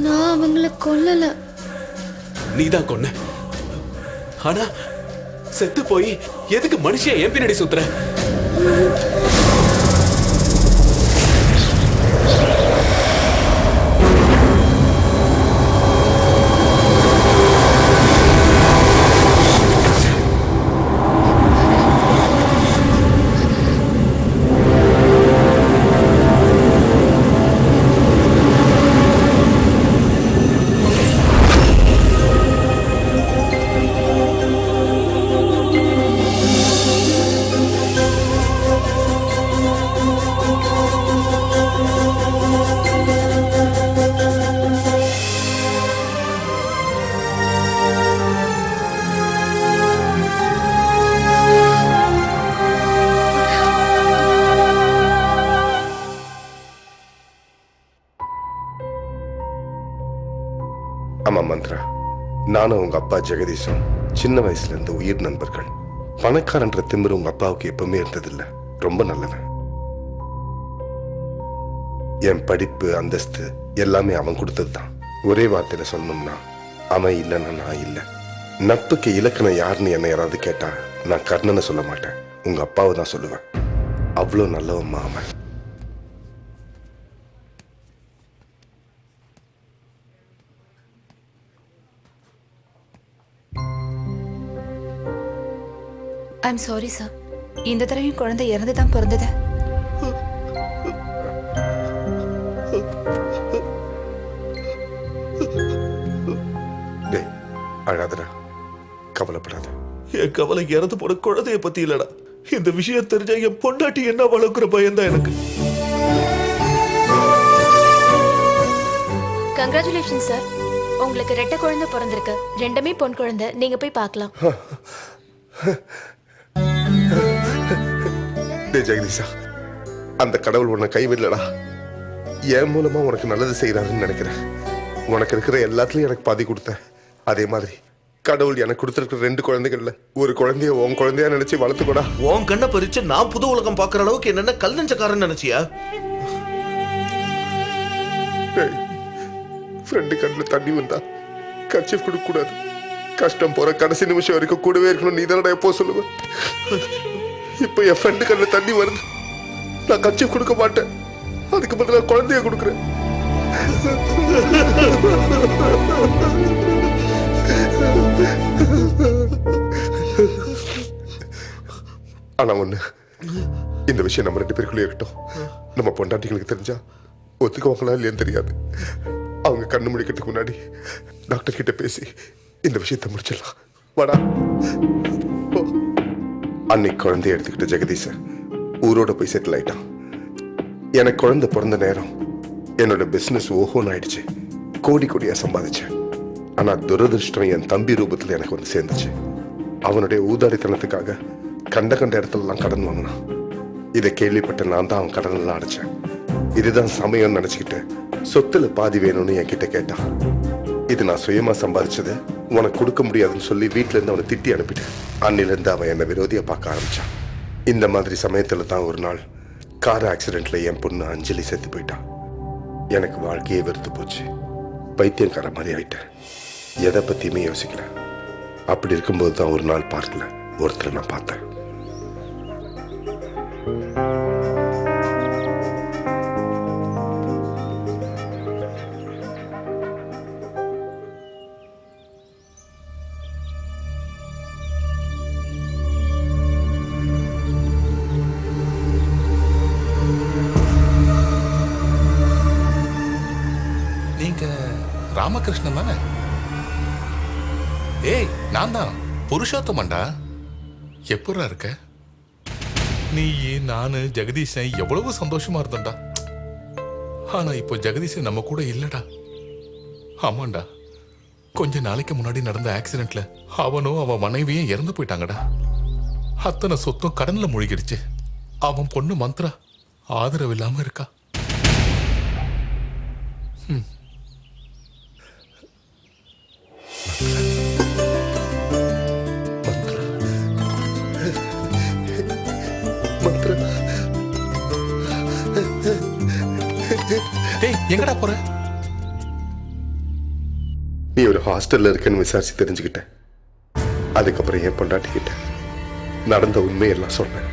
நான் அவங்கள கொல்லல. நீதான் கொன்ன. ஆனா செத்து போய் எதுக்கு மனுஷன் என் பின்னாடி சுத்துற? ஆமா மந்த்ரா, நானும் உங்க அப்பா ஜெகதீஷும் சின்ன வயசுல இருந்து உயிர் நண்பர்கள். பணக்காரன்ற திமிரு உங்க அப்பாவுக்கு எப்பவுமே இருந்ததில்லை. ரொம்ப நல்லவன். என் படிப்பு, அந்தஸ்து எல்லாமே அவன் கொடுத்ததுதான். ஒரே வார்த்தையில சொல்லணும்னா அவன் இல்லைன்னா நான் இல்லை. நட்புக்கு இலக்கணம் யாருன்னு என்ன யாராவது கேட்டா நான் கர்ணனை சொல்ல மாட்டேன், உங்க அப்பாவை தான் சொல்லுவேன். அவ்வளோ நல்லவம்மா அவன். ஐம் சாரி சார், இந்த தடவையும் குழந்தை இறந்து தான் பிறந்தது. அழாதடா, கவலைப்படாத. என் கவலை இறந்து போன குழந்தைய பத்தி இல்லடா. இந்த விஷயம் தெரிஞ்சா என் பொண்டாட்டி என்ன வளர்க்குற பயம்தான் எனக்கு. கங்க்ராச்சுலேஷன் சார், உங்களுக்கு ரெட்டை குழந்தை பிறந்திருக்கு. ரெண்டுமே பொன் குழந்தை. நீங்க போய் பார்க்கலாம். டேய் ஜெகதீஷா, அந்த கடவுள் உன்னை கைவிடலடா. என் மூலமா உனக்கு நல்லது செய்யறாருன்னு நினைக்கிறேன். உனக்கு இருக்கிற எல்லாத்துலயும் எனக்கு பாதி கொடுத்தேன். அதே மாதிரி கடவுள் எனக்கு கொடுத்துருக்கிற 2 குழந்தைகள்ல ஒரு குழந்தைய உன் குழந்தையா நினைச்சு வளர்த்துக்கூடா. உன் கண்ணை பறிச்சு நான் புது உலகம் பார்க்குற அளவுக்கு என்னென்ன கல் நெஞ்சக்காரன் நினைச்சியா? ஃப்ரெண்டு கண்ணில் தண்ணி வந்தா கர்ச்சீஃப் கொடுக்க கூடாது. கஷ்டம் போற கடைசி நிமிஷம் வரைக்கும் கூடவே இருக்கணும். நீ தானடா எப்போ சொல்லுவேன். இப்போ என் ஃப்ரெண்டு கண்ணில் தண்ணி வருது. நான் கர்ச்சீஃப் கொடுக்க மாட்டேன். அதுக்கு பதிலாக குழந்தைய கொடுக்குறேன். ஆனா ஒண்ணு, இந்த விஷயம் நம்ம 2 பேருக்குள்ளே இருக்கட்டும். நம்ம பொண்டாட்டிகளுக்கு தெரிஞ்சா ஒத்துக்குவாங்களா இல்லையான்னு தெரியாது. அவங்க கண்ணு முடிக்கிறதுக்கு முன்னாடி டாக்டர் கிட்ட பேசி இந்த விஷயத்தை முடிச்சிடலாம். வாடா. அன்னைக்கு குழந்தைய எடுத்துக்கிட்ட ஜெகதீஷ ஊரோட போய் செட்டில் ஆயிட்டான். எனக்கு குழந்தை பிறந்த நேரம் என்னோட பிசினஸ் ஓஹோன்னு ஆயிடுச்சு. கோடி கோடியா சம்பாதிச்சேன். ஆனா துரதிருஷ்டம் என் தம்பி ரூபத்துல எனக்கு வந்து சேர்ந்துச்சு. அவனுடைய ஊதாரித்தனத்துக்காக கண்ட இடத்துலலாம் கடன் வாங்கினான். இதை கேள்விப்பட்ட நான் தான் அவன் கடன் எல்லாம் அடைச்சேன். இதுதான் சமயம்னு நினைச்சுக்கிட்டு சொத்துல பாதி வேணும்னு என்கிட்ட கேட்டான். இது நான் சுயமா சம்பாதிச்சது, உனக்கு கொடுக்க முடியாதுன்னு சொல்லி வீட்டுல இருந்து அவனை திட்டி அனுப்பிட்டேன். அன்னிலிருந்து அவன் என்னை விரோதியா பார்க்க ஆரம்பிச்சான். இந்த மாதிரி சமயத்துல தான் ஒரு நாள் கார் ஆக்சிடென்ட்ல என் பொண்ணு அஞ்சலி செத்து போயிட்டான். எனக்கு வாழ்க்கையே வெறுத்து போச்சு. பைத்தியக்கார மாதிரி ஆயிட்டேன். எதை பத்தியுமே யோசிக்கல. அப்படி இருக்கும்போது தான் ஒரு நாள் பார்க்கல ஒருத்தரை நான் பார்த்தேன். ராமகிருஷ்ணன் தானே? ஏய், நான் தான் புருஷோத்தமன்டா. எப்படா இருக்க? நீ, நானு, ஜெகதீஷன் எவ்வளவு சந்தோஷமா இருந்தோம்டா. ஆனா இப்போ ஜெகதீஷன் நம்ம கூட இல்லடா. ஆமாண்டா, கொஞ்ச நாளைக்கு முன்னாடி நடந்த ஆக்சிடென்ட்ல அவனும் அவன் மனைவியும் இறந்து போயிட்டாங்கடா. அத்தனை சொத்தும் கடன்ல மூழ்கிடுச்சு. அவன் பொண்ணு மந்த்ரா ஆதரவு இல்லாம இருக்கா. எங்கடா போற? நீ ஒரு ஹாஸ்டல்ல இருக்கன்னு விசாரிச்சு தெரிஞ்சுக்கிட்டேன். அதுக்கப்புறம் என் பொண்டாட்டி கிட்ட நடந்த உண்மையெல்லாம் சொன்னேன்.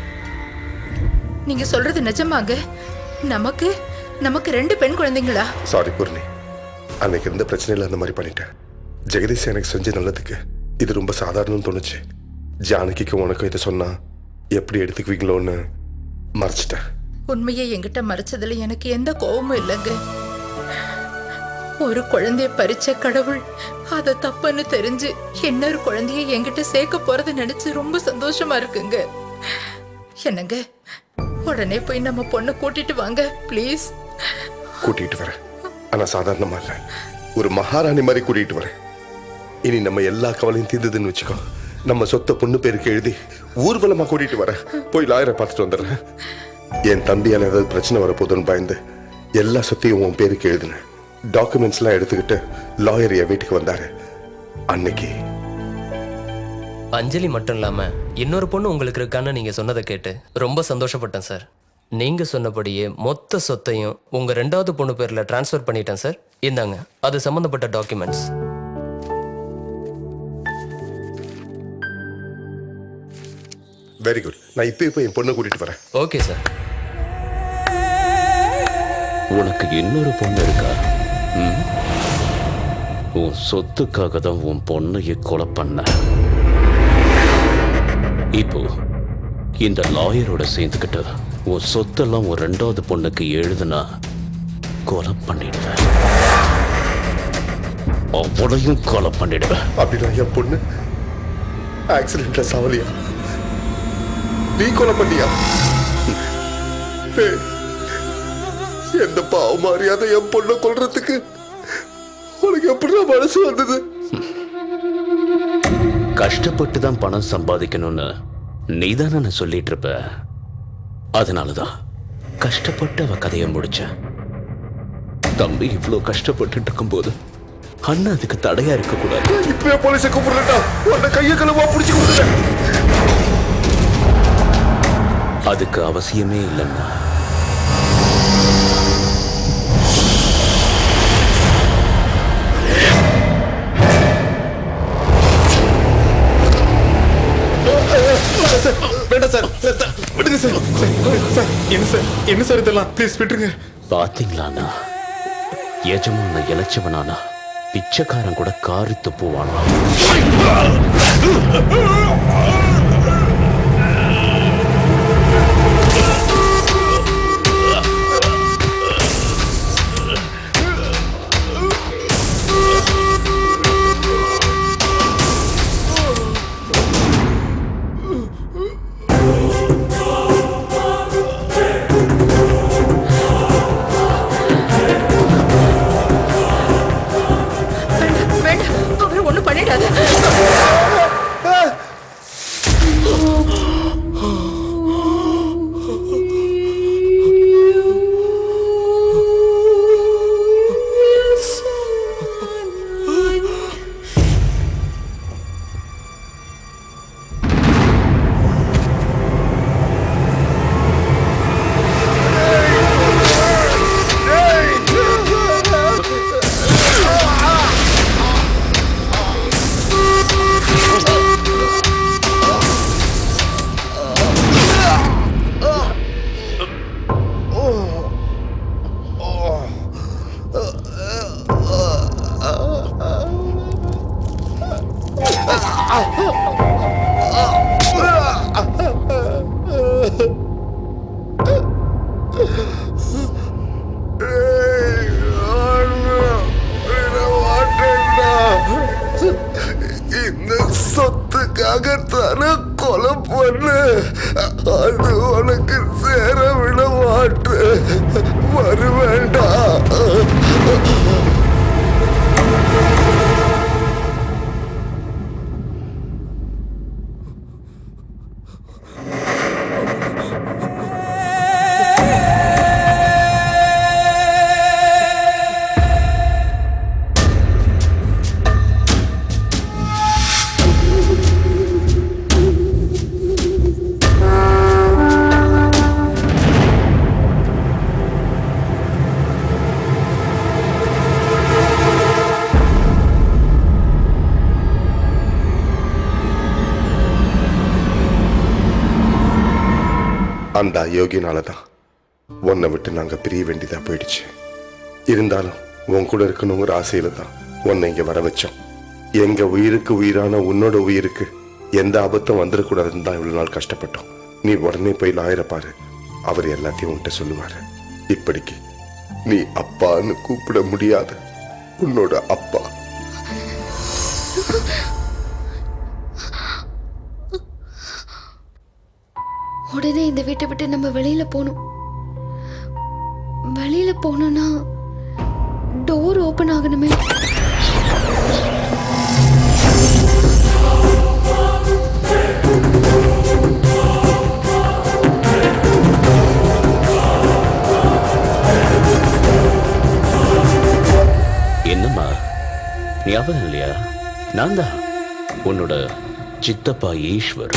நீங்க சொல்றது நிஜமாங்க? நமக்கு 2 பெண் குழந்தைங்களா? சாரி பூர்ணி, அன்னைக்கு இருந்த பிரச்சனையில அந்த மாதிரி பண்ணிட்டேன். ஜெகதீஷ் எனக்கு செஞ்ச நல்லதுக்கு இது ரொம்ப சாதாரணம்னு தோணுச்சு. ஜானகிக்கும் உனக்கும் இதை சொன்னா எப்படி எடுத்துக்குவீங்களோன்னு மறைச்சிட்டேன். உண்மையை என்கிட்ட மறைச்சதுல எனக்கு எந்த கோபமும் இல்லைங்க. ஒரு குழந்தைய பறிச்ச கடவுள் அத தப்புன்னு தெரிஞ்சு இன்னொரு குழந்தைய என்கிட்ட சேர்க்க போறதை நினைச்சு ரொம்ப சந்தோஷமா இருக்குங்க. என்னங்க, உடனே போய் நம்ம பொண்ணை கூட்டிட்டு வாங்க ப்ளீஸ். கூட்டிட்டு வரேன். ஆனா சாதாரணமா இல்ல, ஒரு மகாராணி மாதிரி கூட்டிட்டு வரேன். இனி நம்ம எல்லா கவலையும் தீர்ந்ததுன்னு வச்சுக்கோ. நம்ம சொத்தை பொண்ணு பேருக்கு எழுதி ஊர்வலமா கூட்டிட்டு வரேன். போய் லாயரை பார்த்துட்டு வந்துடுறேன். என் தம்பியான ஏதாவது பிரச்சனை வரப்போதுன்னு பயந்து எல்லா சொத்தையும் உன் பேருக்கு எழுதினேன். டாக்குமெண்ட்ஸ் எல்லாம் எடுத்துக்கிட்டு லாயர் என் வீட்டுக்கு வந்தாரு. அன்னைக்கு அஞ்சலி மட்டும் இல்லாம இன்னொரு பொண்ணு உங்களுக்கு இருக்கான்னு நீங்க சொன்னதை கேட்டு ரொம்ப சந்தோஷப்பட்டேன் சார். நீங்க சொன்னபடியே மொத்த சொத்தையும் உங்க 2வது பொண்ணு பேர்ல டிரான்ஸ்ஃபர் பண்ணிட்டேன் சார். இந்தாங்க, அது சம்பந்தப்பட்ட டாக்குமெண்ட்ஸ். Very good. நான் இப்போ என் பொண்ணை கூட்டிட்டு வரேன். Okay sir. உனக்கு இன்னொரு பொண்ணு இருக்கா? உன் சொத்துக்காக தான் உன் பொண்ணையை கொலை பண்ண. இப்போ இந்த லாயரோட சேர்ந்துக்கிட்டு உன் சொத்தெல்லாம் உன் 2வது பொண்ணுக்கு எழுதுனா கொலை பண்ணிடுவேன். அவளையும் கொலை பண்ணிடுவேன். அப்படின்னா என் பொண்ணு ஆக்சிடென்ட்ல சாவலியா? நீ கொலை பண்ணியா? டேய், எந்த பாவம் அறியாத என் பொண்ணை கொல்றதுக்கு உனக்கு எப்படி மனசு வந்தது? கஷ்டப்பட்டு தான் பணம் சம்பாதிக்கணும்னு நீதானே நான் சொல்லிட்டு இருப்ப. அதனாலதான் கஷ்டப்பட்டு அவ கதையை முடிச்சேன். தம்பி இவ்வளோ கஷ்டப்பட்டு இருக்கும்போது அண்ணா அதுக்கு தடையா இருக்க கூடாது. இப்பவே போலீஸை கூப்பிடுறா, உன்னை கையை கழுவா பிடிச்சு கொடுத்துட்டேன். அதுக்கு அவசியமே இல்லைன்னா வேண்டாம் சார், விடுங்க சார். என்ன சார் இதெல்லாம்? ப்ளீஸ் விட்டுருங்க. பாத்தீங்களாண்ணா, எஜமான இளைச்சவனானா பிச்சைக்காரன் கூட காரி துப்புவானா? வேண்டாம், அவரை ஒண்ணும் பண்ணிடாத. இந்த சொத்துக்காக தானே கொலை பண்ணு. அது உனக்கு சேர விட மாட்டேன். வருவேண்டா. அந்த அயோக்கியனாலதான் உன்னை விட்டு நாங்க பிரிய வேண்டியதா போயிடுச்சு. இருந்தாலும் உன் கூட இருக்கணுங்கிற ஆசையில தான் உன்னை இங்க வர வச்சோம். எங்க உயிருக்கு உயிரான உன்னோட உயிருக்கு எந்த ஆபத்தும் வந்துடக்கூடாதுன்னு தான் இவ்வளவு நாள் கஷ்டப்பட்டோம். நீ உடனே போய் லாயரை பாரு, அவர் எல்லாத்தையும் உன்கிட்ட சொல்லுவாரு. இப்படிக்கு நீ அப்பான்னு கூப்பிட முடியாத உன்னோட அப்பா. உடனே இந்த வீட்டை விட்டு நம்ம வெளியில போகணும். வெளியில போகணும்னா டோர் ஓபன் ஆகணுமே. என்னம்மா ஞாபகம் இல்லையா? நான் தான் உன்னோட சித்தப்பா ஈஸ்வர்.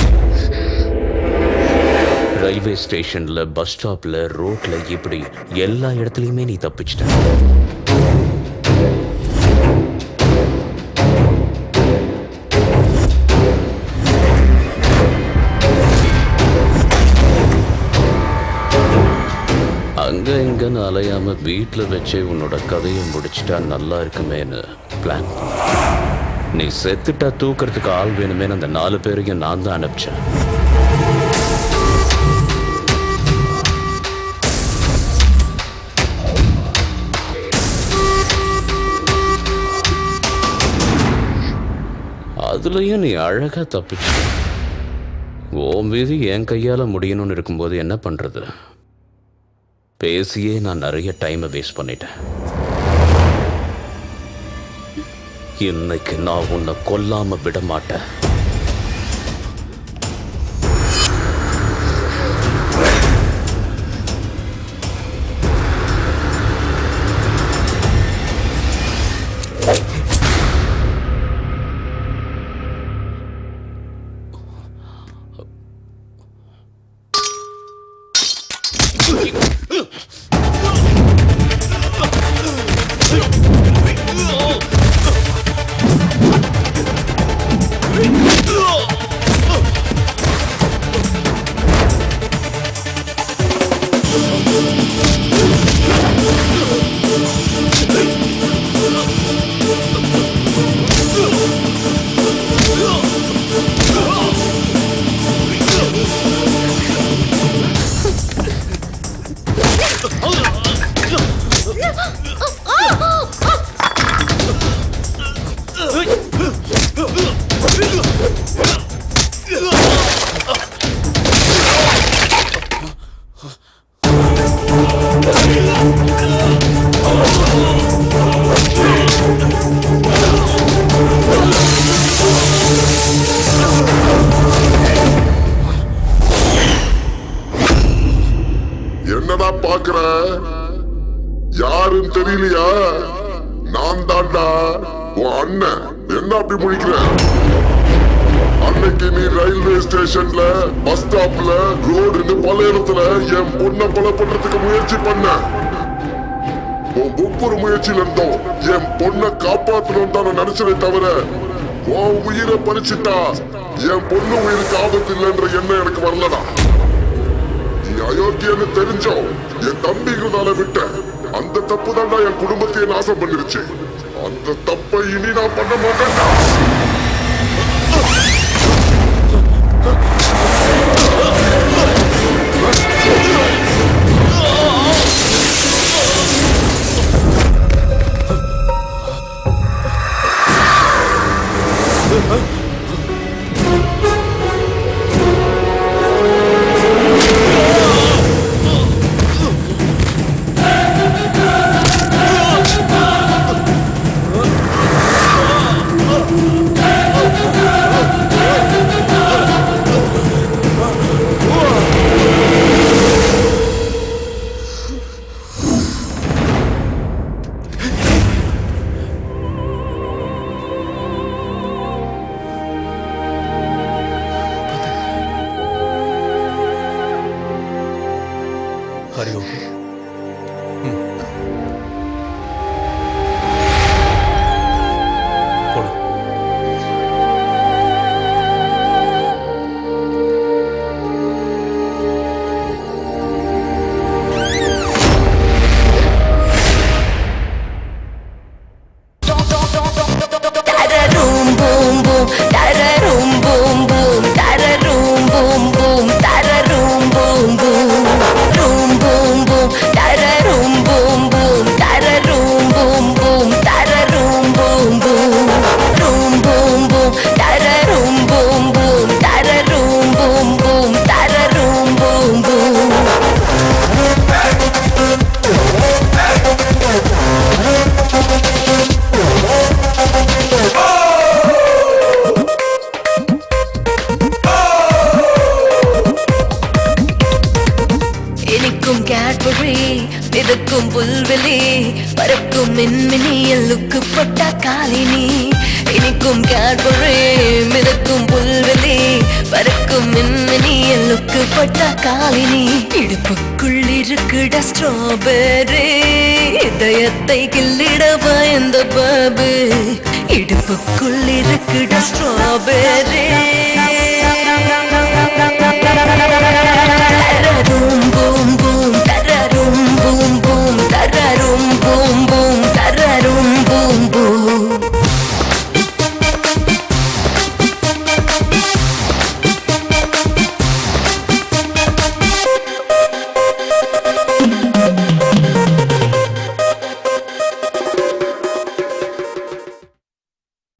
ரயில்வே ஸ்டேஷன்ல, பஸ் ஸ்டாப்ல, ரோட்ல, இப்படி எல்லா இடத்துலயுமே நீ தப்பிச்சிட்ட. அங்க இங்கன்னு அலையாம வீட்டுல வச்சே உன்னோட கதையை முடிச்சிட்டா நல்லா இருக்குமேன்னு பிளான். நீ செத்துட்டா தூக்கிறதுக்கு ஆள் வேணுமேன்னு அந்த 4 பேரையும் நான் தான் அனுப்பிச்சேன். அதுலயும் நீ அழகா தப்பிச்சு. உன் விதி என் கையால முடியணும்னு இருக்கும்போது என்ன பண்றது? பேசியே நான் நிறைய டைமை வேஸ்ட் பண்ணிட்டேன். இன்னைக்கு நான் உன்னை கொல்லாம விட மாட்டேன். என்னடா பாக்குற? யாருன்னு தெரியலையா? நான் தாண்டா உன் அண்ணன். என்ன அப்படி முடிக்கிற? அன்னைக்கு நீ ரயில்வே ஸ்டேஷன்ல, பஸ் ஸ்டாப்ல, ரோடுன்னு பல இடத்துல என் பொண்ணை கொலை பண்றதுக்கு முயற்சி பண்ண. உன் ஒவ்வொரு முயற்சியில இருந்தோம் என் பொண்ணை காப்பாற்றணும் தான் நான் நினைச்சதே தவிர உன் உயிரை பறிச்சுட்டா என் பொண்ணு உயிருக்கு ஆபத்து இல்லைன்ற எண்ணம் எனக்கு வரலடா. நீ அயோக்கியன்னு தெரிஞ்சோம் என் தம்பிங்கிறதால விட்ட. அந்த தப்பு தான்டா என் குடும்பத்தையே நாசம் பண்ணிருச்சு. அந்த தப்பை இனி நான் பண்ண மாட்டேன்டா. மிதக்கும் புல்வெளி பறக்கும் மின்மினியில் லுக்கு பட்ட காலினி இனிக்கும் கேட்பரே மிதக்கும் புல்வெளி பறக்கும் மின்மினியில் லுக்கு பட்ட காலினி இடுப்புக்குள் இருக்குட ஸ்ட்ராபெரி இதயத்தை கிள்ளிடவா இந்த பாபு இடுப்புக்குள் இருக்குட ஸ்ட்ராபெரி